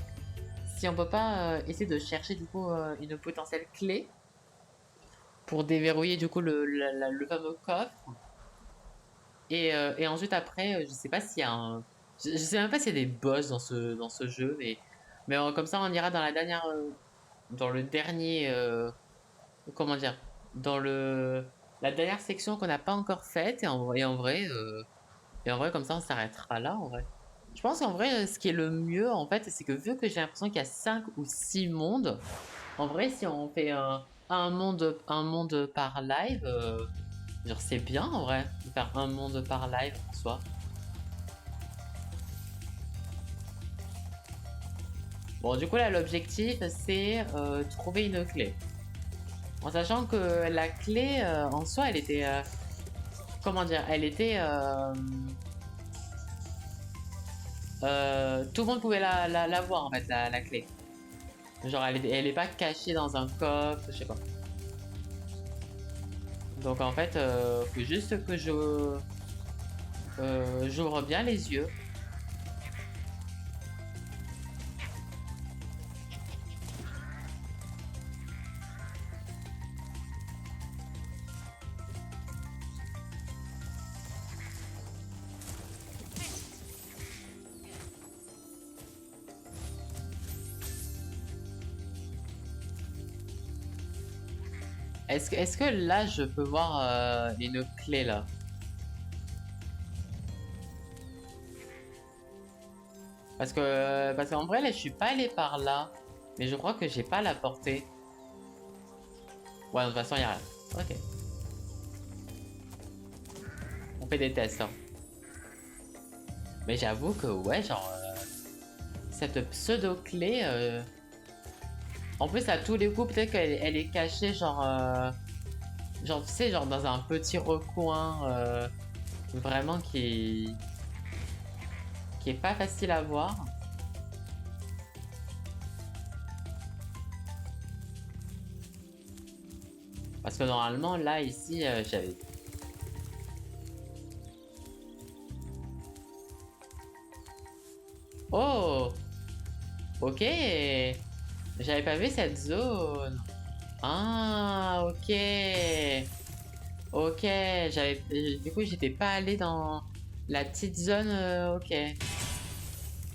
si on peut pas essayer de chercher du coup une potentielle clé pour déverrouiller du coup le fameux coffre. Et ensuite après, je sais pas s'il y a un... Je sais même pas s'il y a des boss dans ce jeu, mais comme ça on ira dans la dernière... dans le dernier... comment dire? Dans la dernière section qu'on n'a pas encore faite et en vrai comme ça on s'arrêtera là en vrai. Je pense qu'en vrai ce qui est le mieux en fait c'est que vu que j'ai l'impression qu'il y a 5 ou 6 mondes, en vrai si on fait un monde par live, genre c'est bien en vrai de faire un monde par live en soi. Bon du coup là l'objectif c'est trouver une clé. En sachant que la clé en soi elle était comment dire, elle était tout le monde pouvait la voir en fait la clé. Genre elle est pas cachée dans un coffre, je sais pas. Donc en fait faut juste que j'ouvre bien les yeux. Est-ce que là, je peux voir une clé, là? Parce qu'en vrai, là, je suis pas allé par là. Mais je crois que j'ai pas la portée. Ouais, de toute façon, il y a rien. Ok. On fait des tests, hein. Mais j'avoue que, ouais, genre... cette pseudo-clé... En plus, à tous les coups, peut-être qu'elle est cachée, genre... Genre, tu sais, genre dans un petit recoin... Vraiment qui est pas facile à voir. Parce que normalement, là, ici, j'avais... Oh! Ok! J'avais pas vu cette zone. Ah, ok! Ok, du coup, j'étais pas allé dans la petite zone, ok.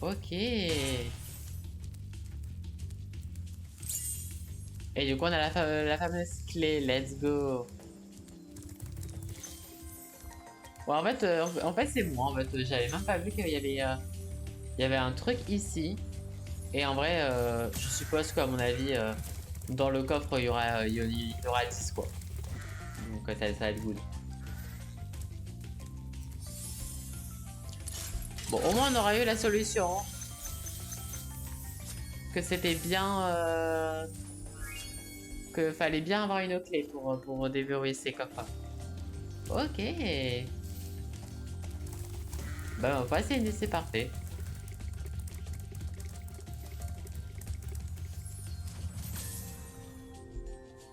Ok. Et du coup, on a la fameuse clé, let's go. Ouais, en fait c'est moi, en fait, j'avais même pas vu qu'il y avait un truc ici. Et en vrai, je suppose qu'à mon avis, dans le coffre, il y aura 10 quoi. Donc ça va être good. Bon, au moins on aura eu la solution. Que c'était bien... que fallait bien avoir une clé pour déverrouiller ces coffres. Ok. Bah on va essayer, c'est parfait.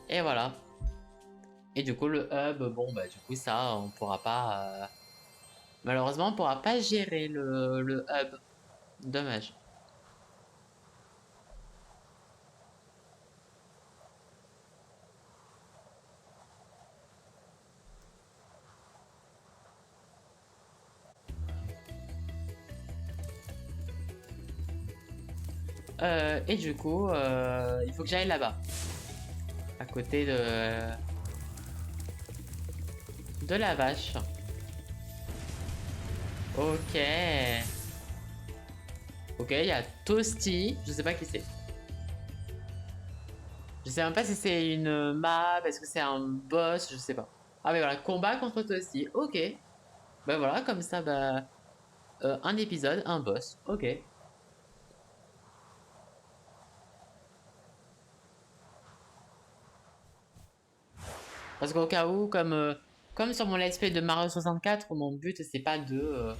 Et voilà. Et du coup le hub, bon bah du coup ça on pourra pas... Malheureusement on pourra pas gérer le hub. Dommage. Et du coup, il faut que j'aille là-bas. À côté de la vache. Ok. Ok, il y a Toasty. Je sais pas qui c'est. Je sais même pas si c'est une map, est-ce que c'est un boss, je sais pas. Ah mais voilà, combat contre Toasty. Ok. Bah voilà, comme ça, bah... un épisode, un boss. Ok. Parce qu'au cas où, comme sur mon let's play de Mario 64, mon but c'est pas de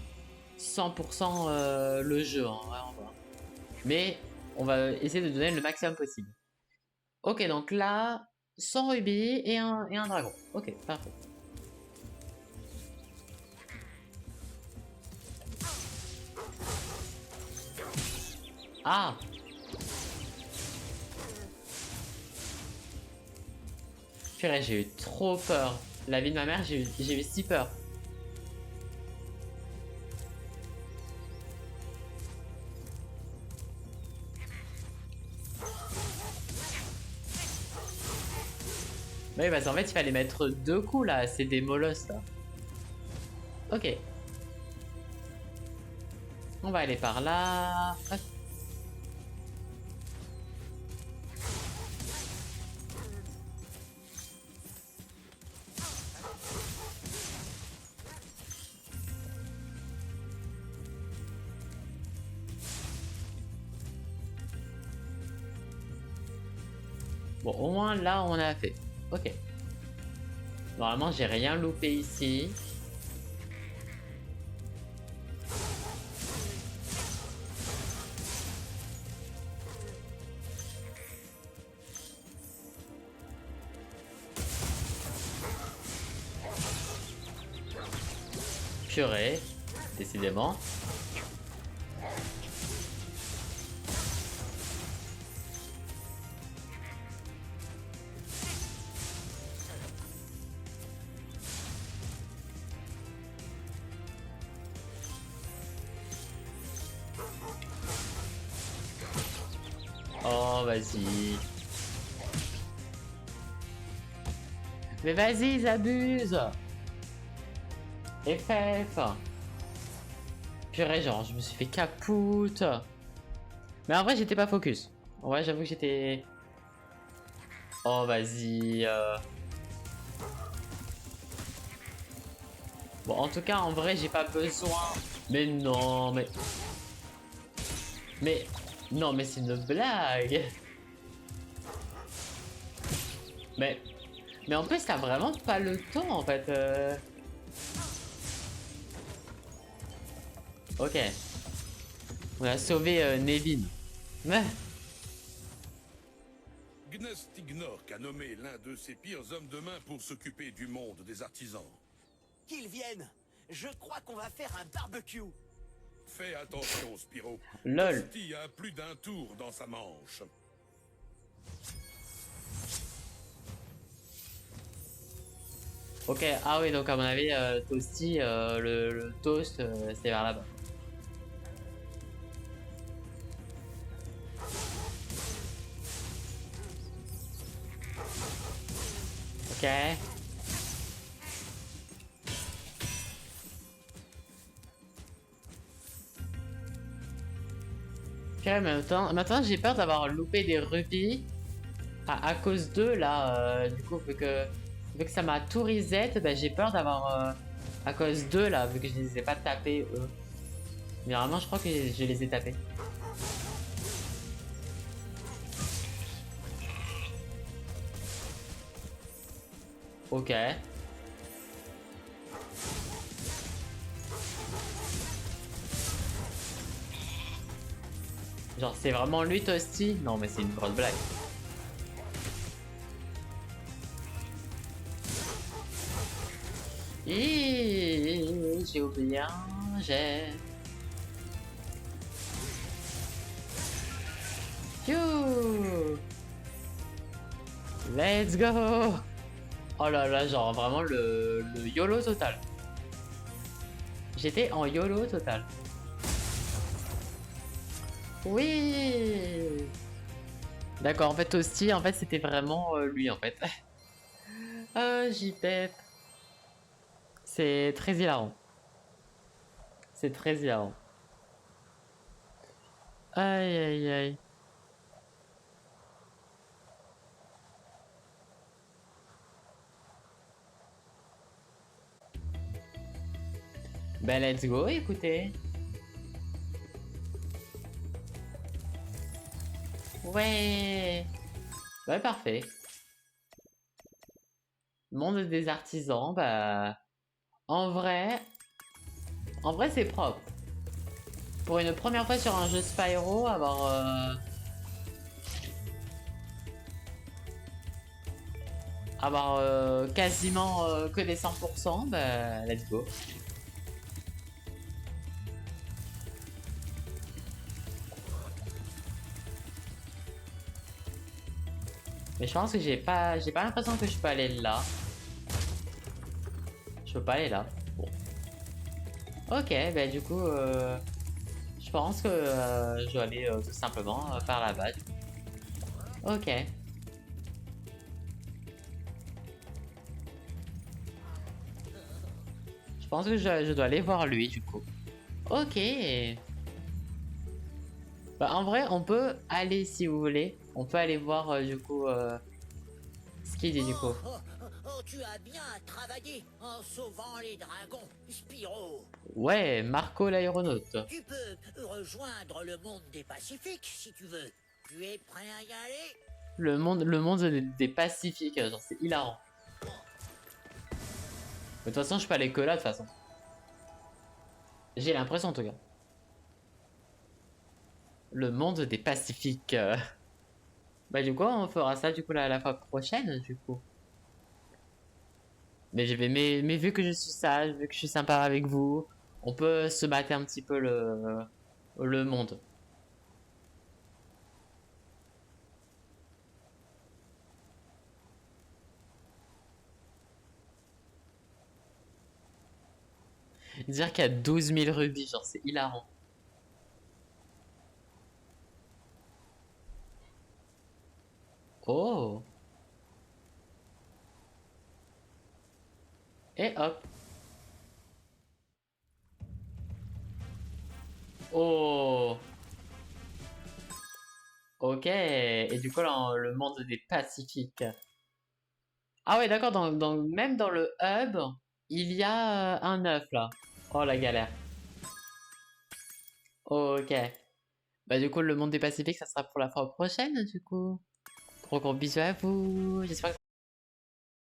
100% le jeu, hein, vraiment pas. Mais on va essayer de donner le maximum possible. Ok, donc là, 100 rubis et un dragon. Ok, parfait. Ah! Purée, j'ai eu trop peur. La vie de ma mère, j'ai eu si peur. Oui, parce qu'en fait, il fallait mettre 2 coups là, c'est des molosses là. Ok. On va aller par là. Hop. Bon, au moins là, on a fait. Ok. Normalement, j'ai rien loupé ici. Purée, décidément. Oh, vas-y. Mais vas-y, ils abusent. FF. Purée, genre, je me suis fait capoute. Mais en vrai, j'étais pas focus. En vrai, j'avoue que j'étais... Oh, vas-y. Bon, en tout cas, en vrai, j'ai pas besoin... Mais non, mais... Mais... Non, mais c'est une blague. Mais en plus, t'as vraiment pas le temps, en fait. Ok. On a sauvé Nevin. Mais... Gnastignork a nommé l'un de ses pires hommes de main pour s'occuper du monde des artisans. Qu'ils viennent. Je crois qu'on va faire un barbecue. Fais attention, Spyro. Lol. Toasty a plus d'un tour dans sa manche. Ok, ah oui, donc à mon avis, Toasty, le toast, c'est vers là-bas. Ok. Ok, mais maintenant j'ai peur d'avoir loupé des rubis à cause d'eux là. Du coup, vu que ça m'a tout reset, bah, j'ai peur d'avoir à cause d'eux là, vu que je les ai pas tapés eux. Mais vraiment, je crois que je les ai tapés. Ok. Genre, c'est vraiment lui, Toasty? Non, mais c'est une grosse blague. J'ai oublié un jet. You. Let's go. Oh là là, genre vraiment le YOLO total. J'étais en YOLO total. Oui. D'accord, en fait Toasty, en fait c'était vraiment lui en fait. Ah, JPEP. C'est très hilarant. C'est très hilarant. Aïe aïe aïe. Ben let's go, écoutez. Ouais. Ouais, parfait. Monde des artisans, bah... En vrai c'est propre. Pour une première fois sur un jeu Spyro, avoir quasiment que des 100%, bah let's go. Mais je pense que j'ai pas l'impression que je peux aller là. Je peux pas aller là. Bon. Ok, bah du coup, je pense que je vais aller tout simplement par là-bas. Ok. Je pense que je dois aller voir lui du coup. Ok. Bah, en vrai, on peut aller si vous voulez. On peut aller voir du coup ce qu'il dit du coup. Oh, tu as bien travaillé en sauvant les dragons, Spyro. Ouais, Marco l'aéronaute. Tu peux rejoindre le monde des Pacifiques si tu veux. Tu es prêt à y aller? Le monde des Pacifiques, genre c'est hilarant. Mais de toute façon, je peux aller que là de toute façon. J'ai l'impression en tout cas. Le monde des Pacifiques. Bah du coup, on fera ça du coup la fois prochaine du coup. Mais vu que je suis sage, vu que je suis sympa avec vous, on peut se battre un petit peu le monde. Dire qu'il y a 12 000 rubis, genre c'est hilarant. Oh. Et hop. Oh. Ok. Et du coup, là, le monde des Pacifiques. Ah ouais, d'accord, même dans le hub, il y a un œuf, là. Oh, la galère. Ok. Bah du coup, le monde des Pacifiques, ça sera pour la fois prochaine, du coup. Gros bisous à vous. J'espère que